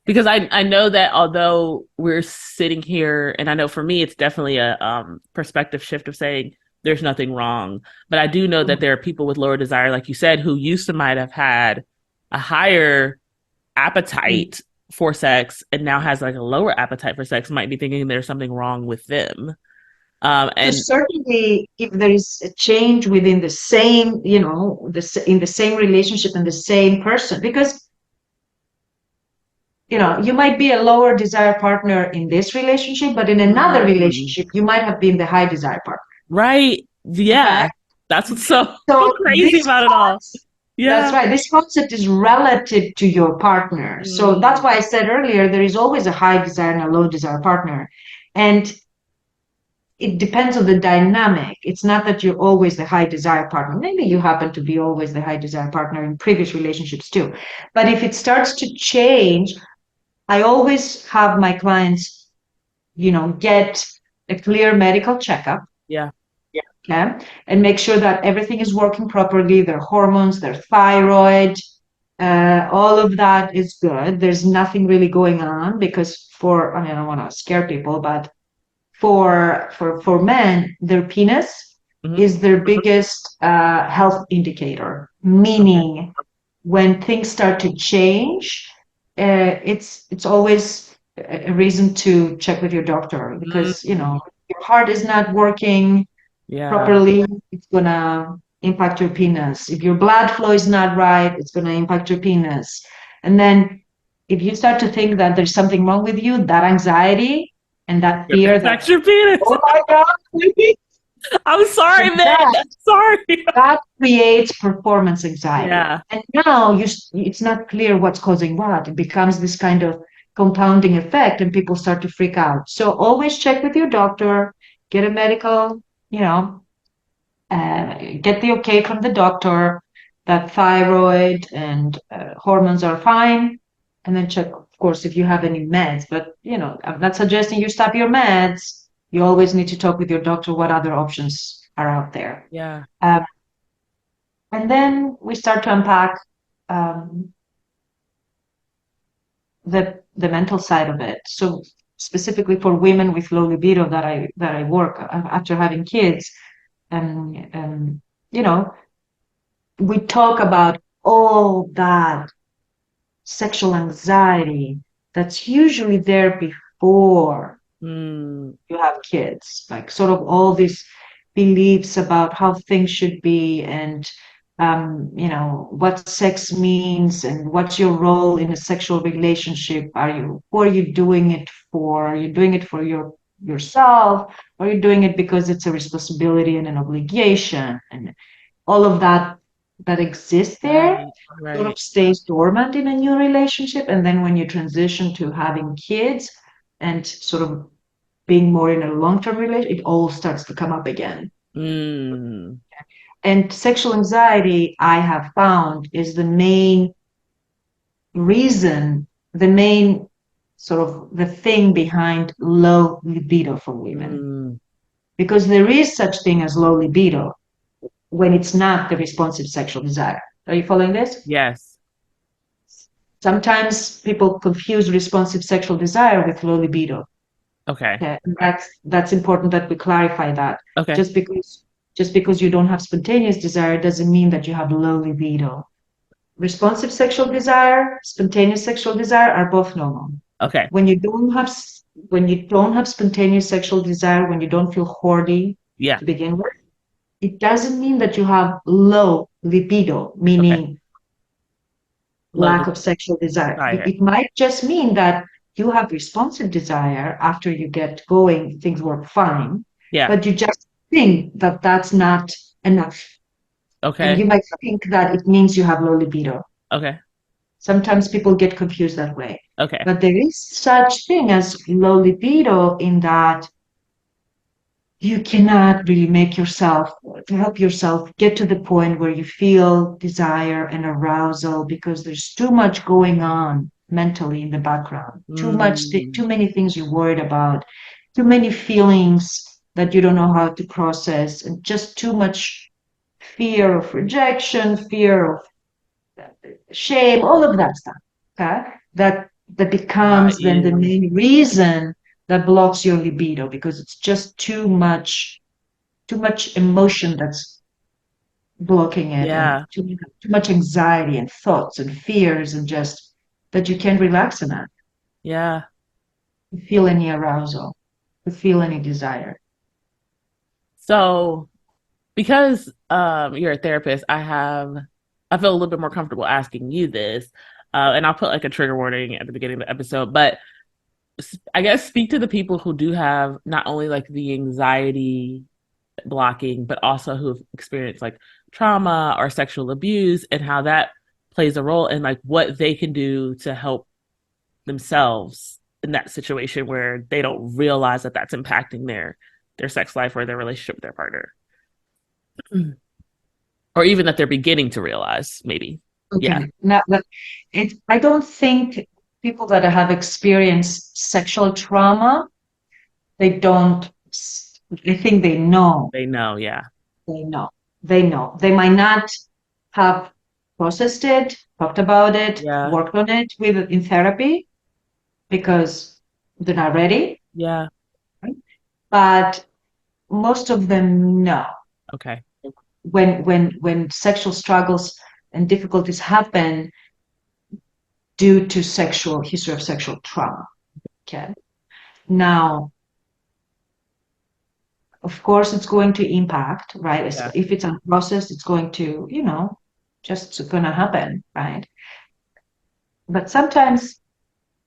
Because I know that although we're sitting here, and I know for me it's definitely a perspective shift of saying there's nothing wrong, but I do know that there are people with lower desire, like you said, who used to might have had a higher appetite for sex and now has like a lower appetite for sex, might be thinking there's something wrong with them. So And certainly, if there is a change within the same, in the same relationship and the same person, because you might be a lower desire partner in this relationship, but in another mm, relationship, you might have been the high desire partner. right, Okay. yeah, that's what's so So crazy about it all. that's Yeah. right. This concept is relative to your partner. So that's Mm, why I said earlier, there is always a high desire and a low desire partner. And it depends on the dynamic. It's not that you're always the high desire partner. Maybe you happen to be always the high desire partner in previous relationships too. But if it starts to change, I always have my clients, get a clear medical checkup, yeah. okay, and make sure that everything is working properly, their hormones, their thyroid, all of that is good. There's nothing really going on because I don't want to scare people, but for men, their penis Hmm. is their biggest health indicator. Okay. Meaning, when things start to change, it's always a reason to check with your doctor because Mm, your heart is not working yeah. properly. It's gonna impact your penis. If your blood flow is not right, it's gonna impact your penis. And then if you start to think that there's something wrong with you, that anxiety and that fear that, Infect your penis. oh my God, I'm sorry, man. that I'm sorry. that creates performance anxiety. Yeah. And now it's not clear what's causing what. It becomes this kind of compounding effect and people start to freak out. So always check with your doctor, get a medical, you know, get the okay from the doctor that thyroid and hormones are fine. And then check, of course, if you have any meds. But, I'm not suggesting you stop your meds. You always need to talk with your doctor what other options are out there. Yeah. Um, and then we start to unpack um, the mental side of it. So specifically for women with low libido that I work after having kids, and you know, we talk about all that sexual anxiety that's usually there before Mm, you have kids, like sort of all these beliefs about how things should be and what sex means and what's your role in a sexual relationship. Who are you doing it for? Are you doing it for yourself? Or are you doing it because it's a responsibility and an obligation? And all of that exists there right. sort of Right. stays dormant in a new relationship. And then when you transition to having kids and sort of being more in a long-term relationship, it all starts to come up again. Mm, And sexual anxiety, I have found, is the main reason, the main sort of the thing behind low libido for women. mm, Because there is such thing as low libido when it's not the responsive sexual desire. Are you following this? yes. Sometimes people confuse responsive sexual desire with low libido. Okay. Okay, and that's important that we clarify that. Okay. Just because just because you don't have spontaneous desire doesn't mean that you have low libido. Responsive sexual desire, spontaneous sexual desire are both normal. Okay. When you don't have when you don't have spontaneous sexual desire, when you don't feel horny Yeah. to begin with, it doesn't mean that you have low libido, Okay. meaning lack Loaded of sexual desire. fire. It might just mean that you have responsive desire after you get going, things work fine, Yeah. but you just think that that's not enough. And you Okay. might think that it means you have low libido. Okay. Sometimes people get confused that way. Okay. But there is such thing as low libido in that you cannot really make yourself to help yourself get to the point where you feel desire and arousal because there's too much going on mentally in the background, Mm, too many things you're worried about, too many feelings that you don't know how to process, and just too much fear of rejection, fear of shame, all of that stuff. Okay, that got becomes then the you. main reason that blocks your libido because it's just too much emotion that's blocking it and Yeah. too much anxiety and thoughts and fears and just that you can't relax enough Yeah. to feel any arousal, to feel any desire. So because you're a therapist, I feel a little bit more comfortable asking you this. And I'll put like a trigger warning at the beginning of the episode, but I guess speak to the people who do have not only like the anxiety blocking, but also who've experienced like trauma or sexual abuse and how that plays a role in like what they can do to help themselves in that situation where they don't realize that that's impacting their sex life or their relationship with their partner. Or even that they're beginning to realize, maybe. Yeah. Okay. Now, I don't think people that have experienced sexual trauma, they don't, I think they know. They know. Yeah. They know. They know. They might not have processed it, talked about it, Yeah. worked on it with in therapy because they're not ready. Yeah. Right? But most of them know Okay. when sexual struggles and difficulties happen due to sexual history of sexual trauma. Okay. Now, of course, it's going to impact, right? Yeah. If it's unprocessed, it's going to, just going to happen, right? But sometimes.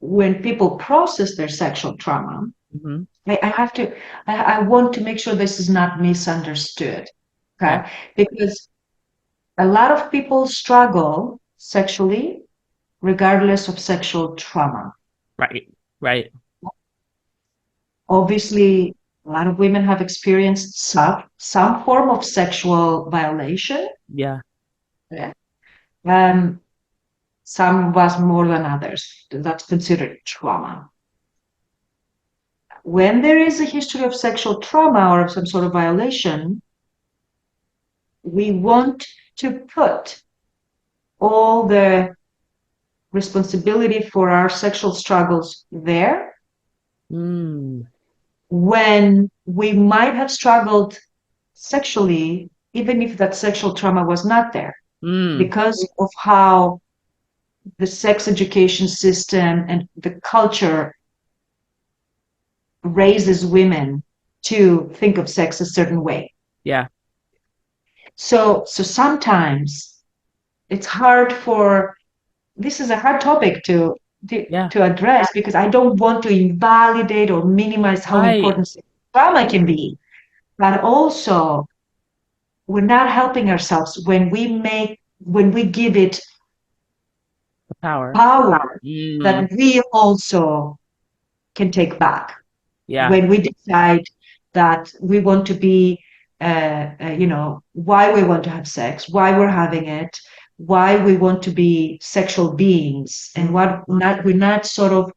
when people process their sexual trauma, Mm-hmm. I have to, I want to make sure this is not misunderstood. Yeah. Okay. Because a lot of people struggle sexually regardless of sexual trauma. Right. Right. Obviously, a lot of women have experienced some form of sexual violation. Yeah. Yeah. Um, some was more than others. That's considered trauma. When there is a history of sexual trauma or of some sort of violation, we want to put all the responsibility for our sexual struggles there Mm. when we might have struggled sexually, even if that sexual trauma was not there, Mm. because of how the sex education system and the culture raises women to think of sex a certain way. Yeah. So sometimes it's hard for this is a hard topic Yeah. to address because I don't want to invalidate or minimize how Right. important trauma can be, but also we're not helping ourselves when we give it The power. power Mm. that we also can take back Yeah. when we decide that we want to be why we want to have sex, why we're having it, why we want to be sexual beings, and what not we're not sort of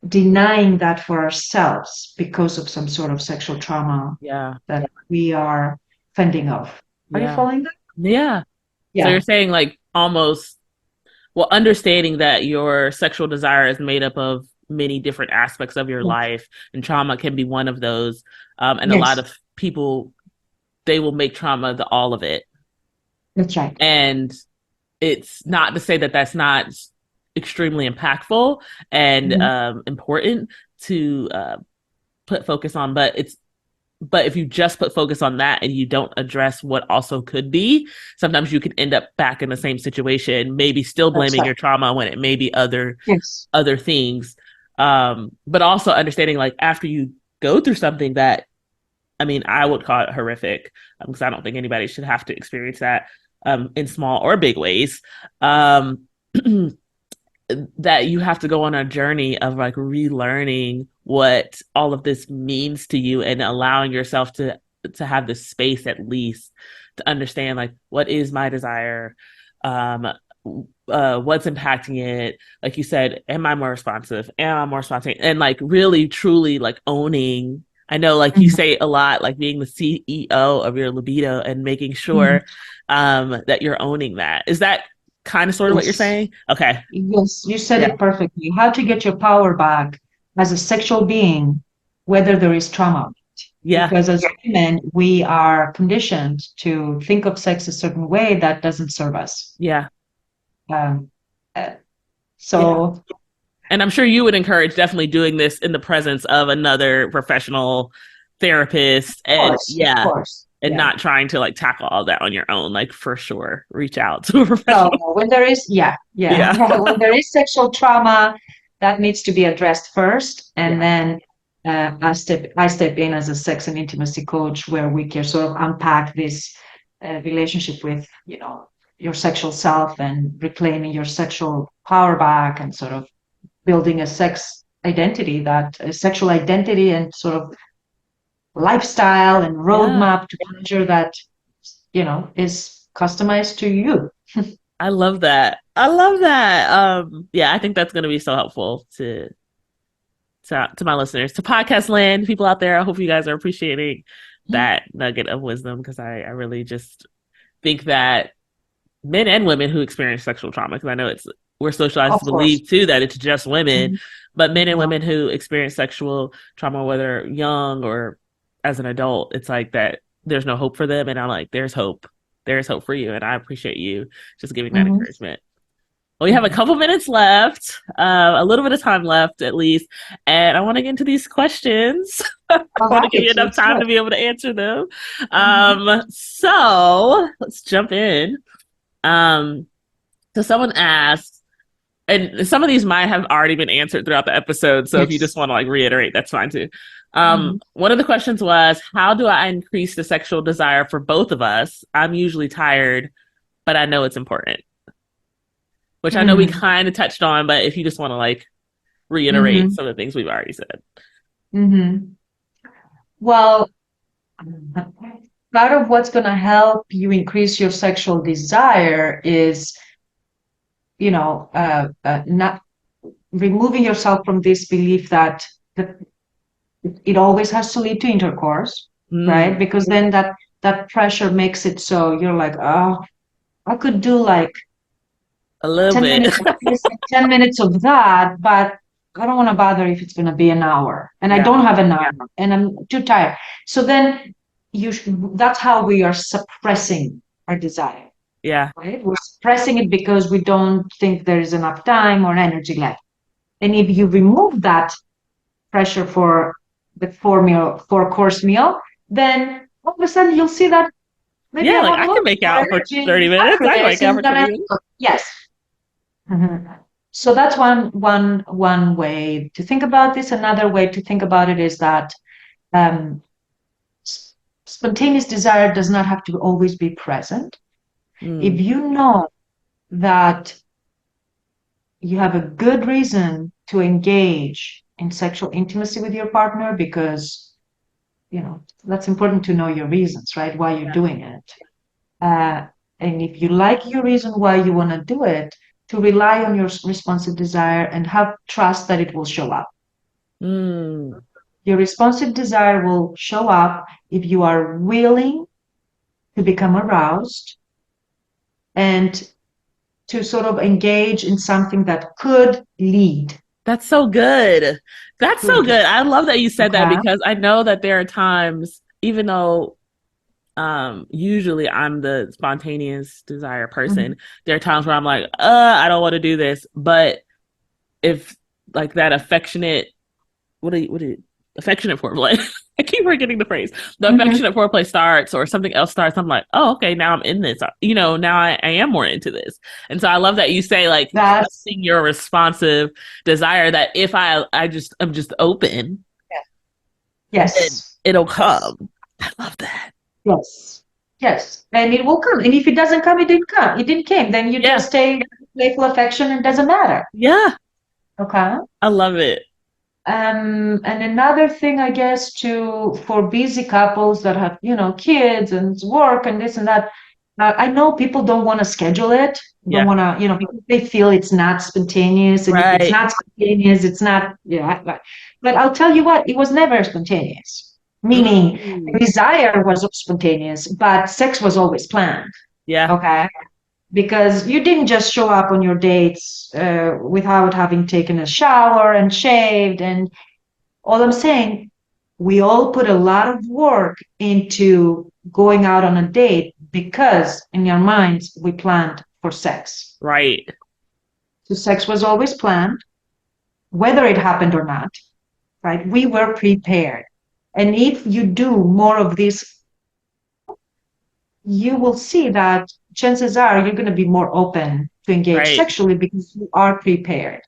denying that for ourselves because of some sort of sexual trauma Yeah. that we are fending off. Are you Yeah. following that? Yeah. So you're Yeah. saying like almost, well, understanding that your sexual desire is made up of many different aspects of your Yes. life, and trauma can be one of those. And a lot Yes, of people, they will make trauma the all of it. that's right. And it's not to say that that's not extremely impactful and Mhm. important to put focus on, but if you just put focus on that and you don't address what also could be, sometimes you can end up back in the same situation, maybe still That's blaming right. your trauma when it may be Yes. other things. But also understanding like after you go through something that, I mean, I would call it horrific, because I don't think anybody should have to experience that, in small or big ways. Um, that you have to go on a journey of like relearning what all of this means to you and allowing yourself to have the space at least to understand like what is my desire, um what's impacting it, like you said, am I more responsive, am I more spontaneous, and like really truly like owning. I know like you Mhm. say a lot, like being the CEO of your libido and making Mhm. sure that you're owning that. Is that kind of sort of what you're Yes. saying? Okay. Yes, you said Yeah. it perfectly. How to get your power back as a sexual being, whether there is trauma. Yeah. Because as women, we are conditioned to think of sex a certain way that doesn't serve us. Yeah. Um, uh, Yeah. so, And I'm sure you would encourage definitely doing this in the presence of another professional therapist, and of yeah, course, and yeah. not trying to like tackle all that on your own. Like for sure, reach out to a No, professional. no, when there is, yeah, yeah, Yeah. when there is sexual trauma, that needs to be addressed first, and Yeah. then I step in as a sex and intimacy coach, where we can sort of unpack this relationship with, your sexual self and reclaiming your sexual power back, and sort of building a sexual identity and sort of lifestyle and Yeah. roadmap to pleasure that, is customized to you. I love that. I love that. Yeah, I think that's going to be so helpful to my listeners, to podcast land, people out there. I hope you guys are appreciating that nugget of wisdom, because I really just think that men and women who experience sexual trauma, because I know we're socialized Of to course. believe too that it's just women, Mhm. but men and No. women who experience sexual trauma, whether young or as an adult, it's like that there's no hope for them. And I'm like, there's hope for you. And I appreciate you just giving that Mhm. encouragement. Well, we have a couple minutes left, a little bit of time left at least, and I want to get into these questions. I All want to right, give you enough let's do time to it. be able to answer them. Mhm. So let's jump in. Um, so someone asked, and some of these might have already been answered throughout the episode. So if you just Yes. want to like reiterate, that's fine too. Mhm. One of the questions was, how do I increase the sexual desire for both of us? I'm usually tired, but I know it's important, which I know we Mm. kind of touched on, but if you just want to like reiterate Mhm. some of the things we've already said. Mhm. Well, part of what's going to help you increase your sexual desire is, not removing yourself from this belief that it always has to lead to intercourse, right? Mm, Because then that pressure makes it so you're like, oh, I could do like a little 10 bit. minutes of this and 10 minutes of that, but I don't want to bother if it's going to be an hour and I Yeah. don't have an hour and I'm too tired. So then that's how we are suppressing our desire, Yeah. right? We're suppressing it because we don't think there is enough time or energy left. And if you remove that pressure for the four course meal, then all of a sudden you'll see that maybe Yeah. I Like won't I can look make for out for energy 30 time minutes. for I can this make out and for 20 gonna minutes. yes. Mhm. So that's one way to think about this. Another way to think about it is that um, spontaneous desire does not have to always be present. If Mm, you know that you have a good reason to engage in sexual intimacy with your partner because that's important to know your reasons, right? Why you're doing it. Uh, and if you like your reason why you want to do it, to rely on your responsive desire and have trust that it will show up. mm. Your responsive desire will show up if you are willing to become aroused and to sort of engage in something that could lead. That's so good. That's so Could lead. good. I love that you said that Okay. because I know that there are times, even though usually I'm the spontaneous desire person, Mhm. there are times where I'm like, I don't want to do this. But if like that affectionate what do you affectionate foreplay. I keep forgetting the phrase. The Mhm. affectionate foreplay starts or something else starts. I'm like, oh, okay, now I'm in this. Now I am more into this. And so I love that you say like That's trusting your responsive desire that if I'm just open, then yes. it'll Yes. come. I love that. Yes. Yes. And it will come. And if it doesn't come, it didn't come. It didn't came. Then you Yeah. just stay playful affection and it doesn't matter. Yeah. Okay. I love it. And another thing, I guess, for busy couples that have, kids and work and this and that, I know people don't want to schedule it, don't Yeah. want to, because they feel it's not spontaneous. And if it's Right. not spontaneous, it's not, but I'll tell you what, it was never spontaneous, meaning Mm. desire was spontaneous, but sex was always planned. Yeah. Okay. Because you didn't just show up on your dates without having taken a shower and shaved. And all I'm saying, we all put a lot of work into going out on a date because in our minds we planned for sex. Right. So sex was always planned, whether it happened or not, right? We were prepared. And if you do more of this, you will see that chances are you're going to be more open to engage Right. sexually because you are prepared.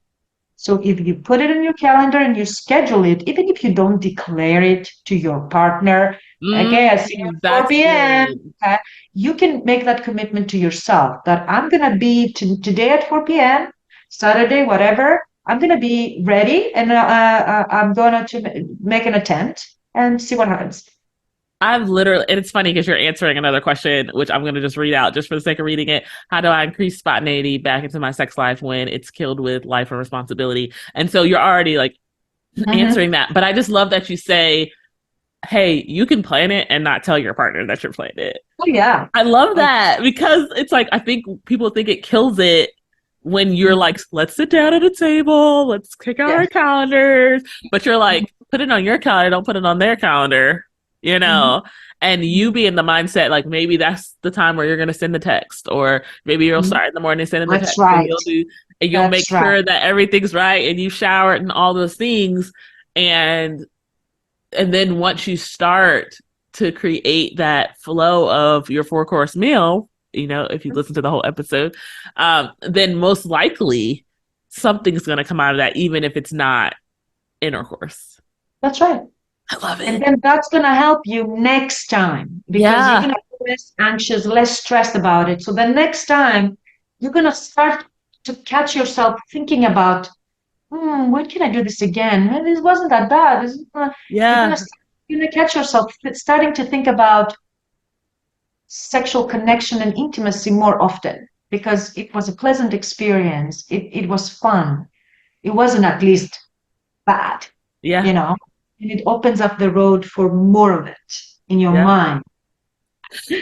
So if you put it in your calendar and you schedule it, even if you don't declare it to your partner, okay, I see you at 4 That's p.m., good. okay, you can make that commitment to yourself that I'm going to be today at 4 p.m., Saturday, whatever, I'm going to be ready and I'm going to make an attempt and see what happens. I've literally, and it's funny because you're answering another question, which I'm going to just read out just for the sake of reading it. How do I increase spontaneity back into my sex life when it's killed with life and responsibility? And so you're already like Mm-hmm. answering that. But I just love that you say, hey, you can plan it and not tell your partner that you're planning it. Oh, yeah. I love Oh, that because it's like, I think people think it kills it when you're mhm. like, let's sit down at a table, let's kick out our Yes. calendars. But you're like, put it on your calendar, don't put it on their calendar, you Mhm. know? And you be in the mindset, like maybe that's the time where you're going to send the text, or maybe you'll Mhm. start in the morning sending the That's text and right. you'll make That's right. sure that everything's right and you showered and all those things. And then once you start to create that flow of your four course meal, if you listen to the whole episode, then most likely something's going to come out of that, even if it's not intercourse. That's right. I love And it. then that's going to help you next time because you're Yeah. going to be less anxious, less stressed about it. So the next time you're going to start to catch yourself thinking about, when can I do this again? Well, this wasn't that bad. You're going Yeah. to catch yourself starting to think about sexual connection and intimacy more often because it was a pleasant experience. It was fun. It wasn't at least bad, Yeah. you know, and it opens up the road for more of it in your Yeah. mind.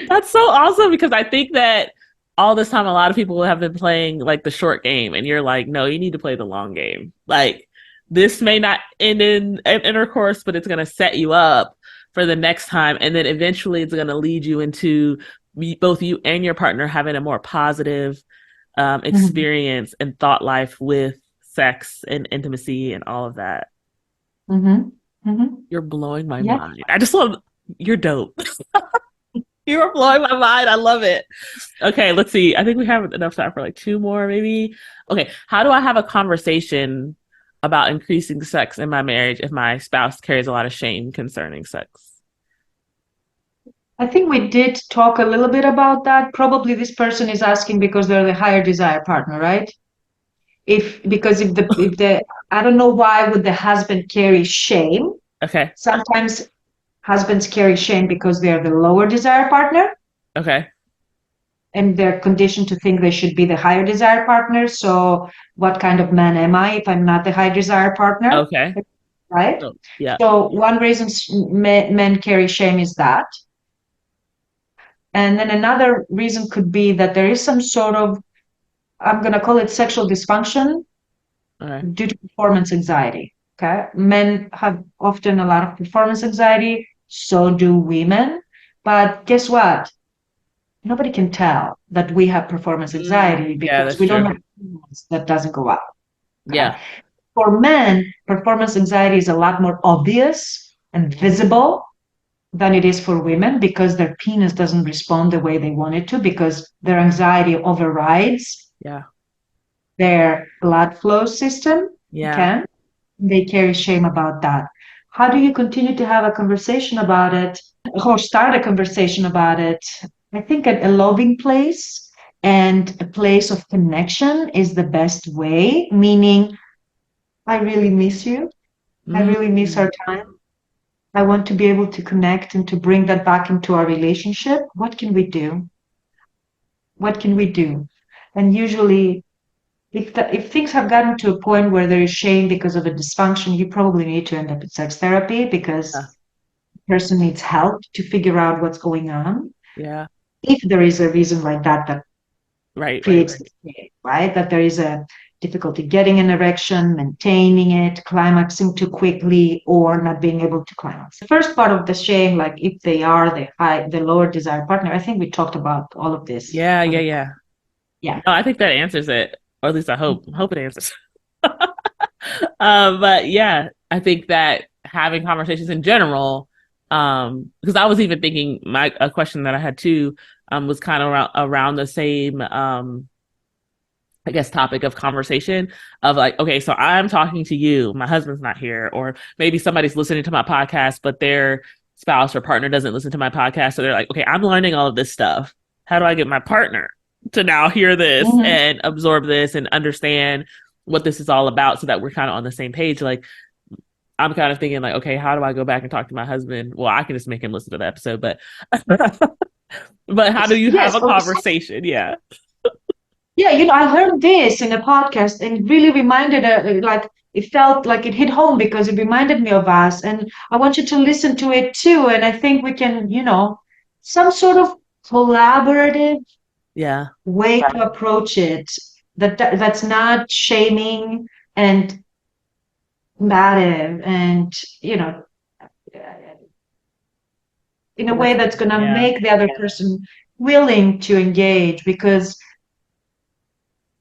That's so awesome because I think that all this time a lot of people have been playing like the short game and you're like, no, you need to play the long game. Like this may not end in an intercourse, but it's going to set you up for the next time. And then eventually it's going to lead you into both you and your partner having a more positive Mhm. experience and thought life with sex and intimacy and all of that. Mhm. Mhm. You're blowing my Yeah. mind. I just love, you're dope. You are blowing my mind. I love it. Okay, let's see. I think we have enough time for like two more, maybe. Okay, how do I have a conversation about increasing sex in my marriage if my spouse carries a lot of shame concerning sex? I think we did talk a little bit about that. Probably this person is asking because they're the higher desire partner, right? If because if the I don't know why would the husband carry shame. Okay, Sometimes husbands carry shame because they're the lower desire partner okay, and they're conditioned to think they should be the higher desire partner. So what kind of man am I if I'm not the high desire partner? okay. Right? So, yeah. So one reason men carry shame is that. And then another reason could be that there is some sort of, I'm going to call it sexual dysfunction Okay. due to performance anxiety. Okay. Men have often a lot of performance anxiety. So do women. But guess what? Nobody can tell that we have performance anxiety Yeah, because that's we don't true. have hormones that doesn't go up. Okay. Yeah. For men, performance anxiety is a lot more obvious and visible than it is for women because their penis doesn't respond the way they want it to because their anxiety overrides Yeah. their blood flow system. Yeah. Okay. They carry shame about that. How do you continue to have a conversation about it or start a conversation about it? I think a loving place and a place of connection is the best way, meaning, I really miss you. I really miss Mm. our time. I want to be able to connect and to bring that back into our relationship. What can we do? What can we do? And usually, if things have gotten to a point where there is shame because of a dysfunction, you probably need to end up in sex therapy because Yeah. the person needs help to figure out what's going on. Yeah. If there is a reason like that that Right. Right. creates the shame, right? That there is a difficulty getting an erection, maintaining it, climaxing too quickly, or not being able to climax. The first part of the shame, like if they are the lower desire partner, I think we talked about all of this. Yeah. Yeah. Yeah. Yeah. No, I think that answers it, or at least I hope it answers. But yeah, I think that having conversations in general, because I was even thinking my a question that I had too, was kind of around the same, I guess, topic of conversation of like, okay, so I'm talking to you, my husband's not here, or maybe somebody's listening to my podcast, but their spouse or partner doesn't listen to my podcast, so they're like, okay, I'm learning all of this stuff. How do I get my partner to now hear this Mhm. and absorb this and understand what this is all about so that we're kind of on the same page? Like, I'm kind of thinking like, okay, how do I go back and talk to my husband? Well, I can just make him listen to the episode, but but how do you have Yes, a conversation? Yeah. yeah, I heard this in a podcast and it really reminded, like, it felt like it hit home because it reminded me of us. And I want you to listen to it too. And I think we can, some sort of collaborative Yeah. way to approach it that's not shaming and combative and, you know, in a way That's that's going to yeah. make the other person willing to engage because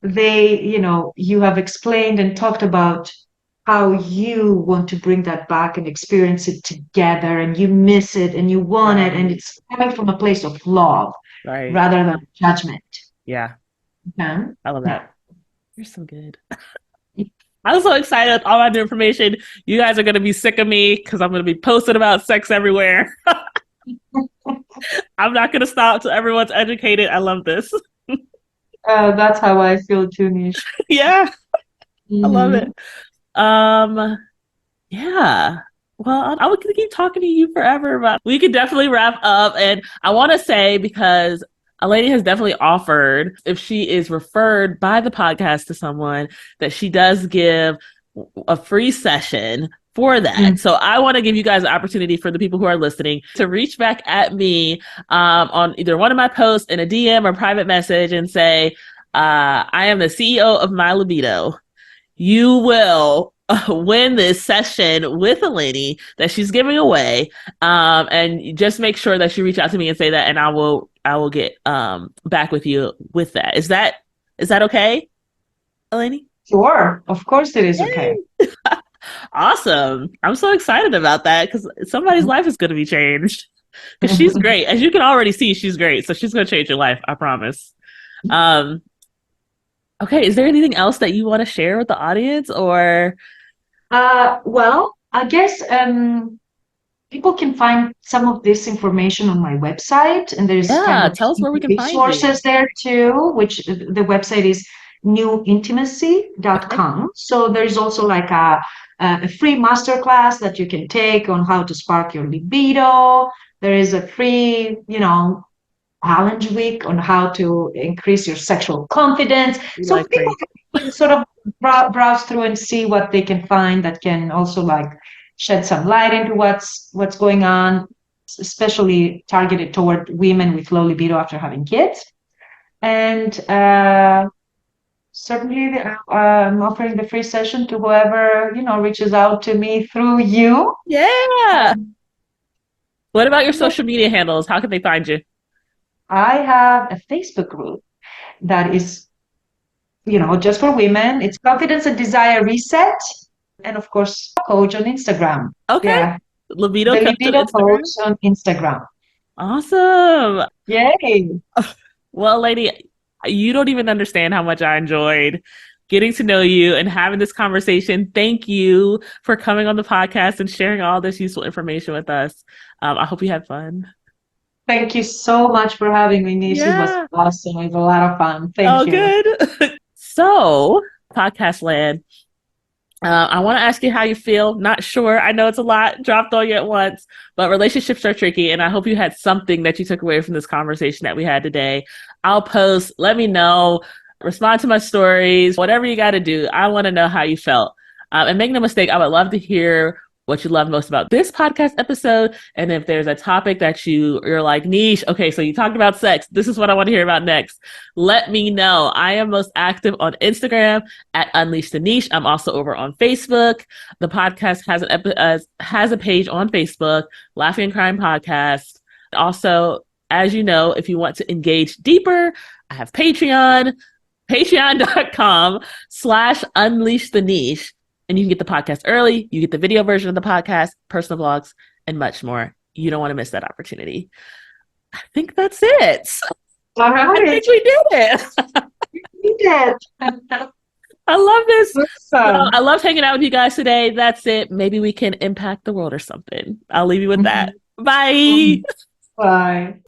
you have explained and talked about how you want to bring that back and experience it together and you miss it and you want it and Right. it's coming from a place of love Right. rather than judgment. Yeah. Okay? I love Yeah. that. You're so good. I'm so excited with all my new information. You guys are going to be sick of me because I'm going to be posting about sex everywhere. I'm not going to stop till everyone's educated. I love this. That's how I feel too, Nish. Yeah, I love it. Hmm. Um, yeah. Well, I would keep talking to you forever, but we could definitely wrap up. And I want to say, because a lady has definitely offered, if she is referred by the podcast to someone, that she does give a free session for that. So I want to give you guys an opportunity, for the people who are listening, to reach back at me on either one of my posts in a DM or private message and say, I am the CEO of My Libido. You will win this session with Eleni that she's giving away. And just make sure that you reach out to me and say that, and I will get back with you with that. Is that okay, Eleni? Sure, of course it is okay. Yay! Awesome. I'm so excited about that because somebody's life is going to be changed. Because she's great. As you can already see, she's great. So she's going to change your life. I promise. Um, okay. Is there anything else that you want to share with the audience, or? Well, I guess people can find some of this information on my website, and there's kind Yeah, of tell us where we can find you. resources there too, which the website is Okay. newintimacy.com. So there's also like a free masterclass that you can take on how to spark your libido. There is a free, challenge week on how to increase your sexual confidence. We So like people free. can sort of browse through and see what they can find that can also like shed some light into what's going on, especially targeted toward women with low libido after having kids. And certainly, I'm offering the free session to whoever reaches out to me through you. Yeah. Um, What about your social media handles? How can they find you? I have a Facebook group that is just for women. It's Confidence and Desire Reset. And of course, coach on Instagram. Okay. Yeah, Libido the Coach on libido Instagram. coach on Instagram. Awesome. Yay. Well, lady, you don't even understand how much I enjoyed getting to know you and having this conversation. Thank you for coming on the podcast and sharing all this useful information with us. I hope you had fun. Thank you so much for having me, Nish. It was Yeah. awesome. It was a lot of fun. Oh, Thank you. good. So, podcast land. I want to ask you how you feel. Not sure. I know it's a lot dropped on you at once, but relationships are tricky. And I hope you had something that you took away from this conversation that we had today. I'll post, let me know, respond to my stories, whatever you got to do. I want to know how you felt. And make no mistake, I would love to hear what you love most about this podcast episode. And if there's a topic that you're like, niche, okay, so you talked about sex. This is what I want to hear about next. Let me know. I am most active on Instagram at Unleash the Niche. I'm also over on Facebook. The podcast has a page on Facebook, Laughing and Crying Podcast. Also, as you know, if you want to engage deeper, I have Patreon, patreon.com/unleash the niche. And you can get the podcast early. You get the video version of the podcast, personal vlogs, and much more. You don't want to miss that opportunity. I think that's it. All I right. think we did it. You did. I love this. Well, Awesome. I love hanging out with you guys today. That's it. Maybe we can impact the world or something. I'll leave you with that. Mhm. Bye. Mhm. Bye.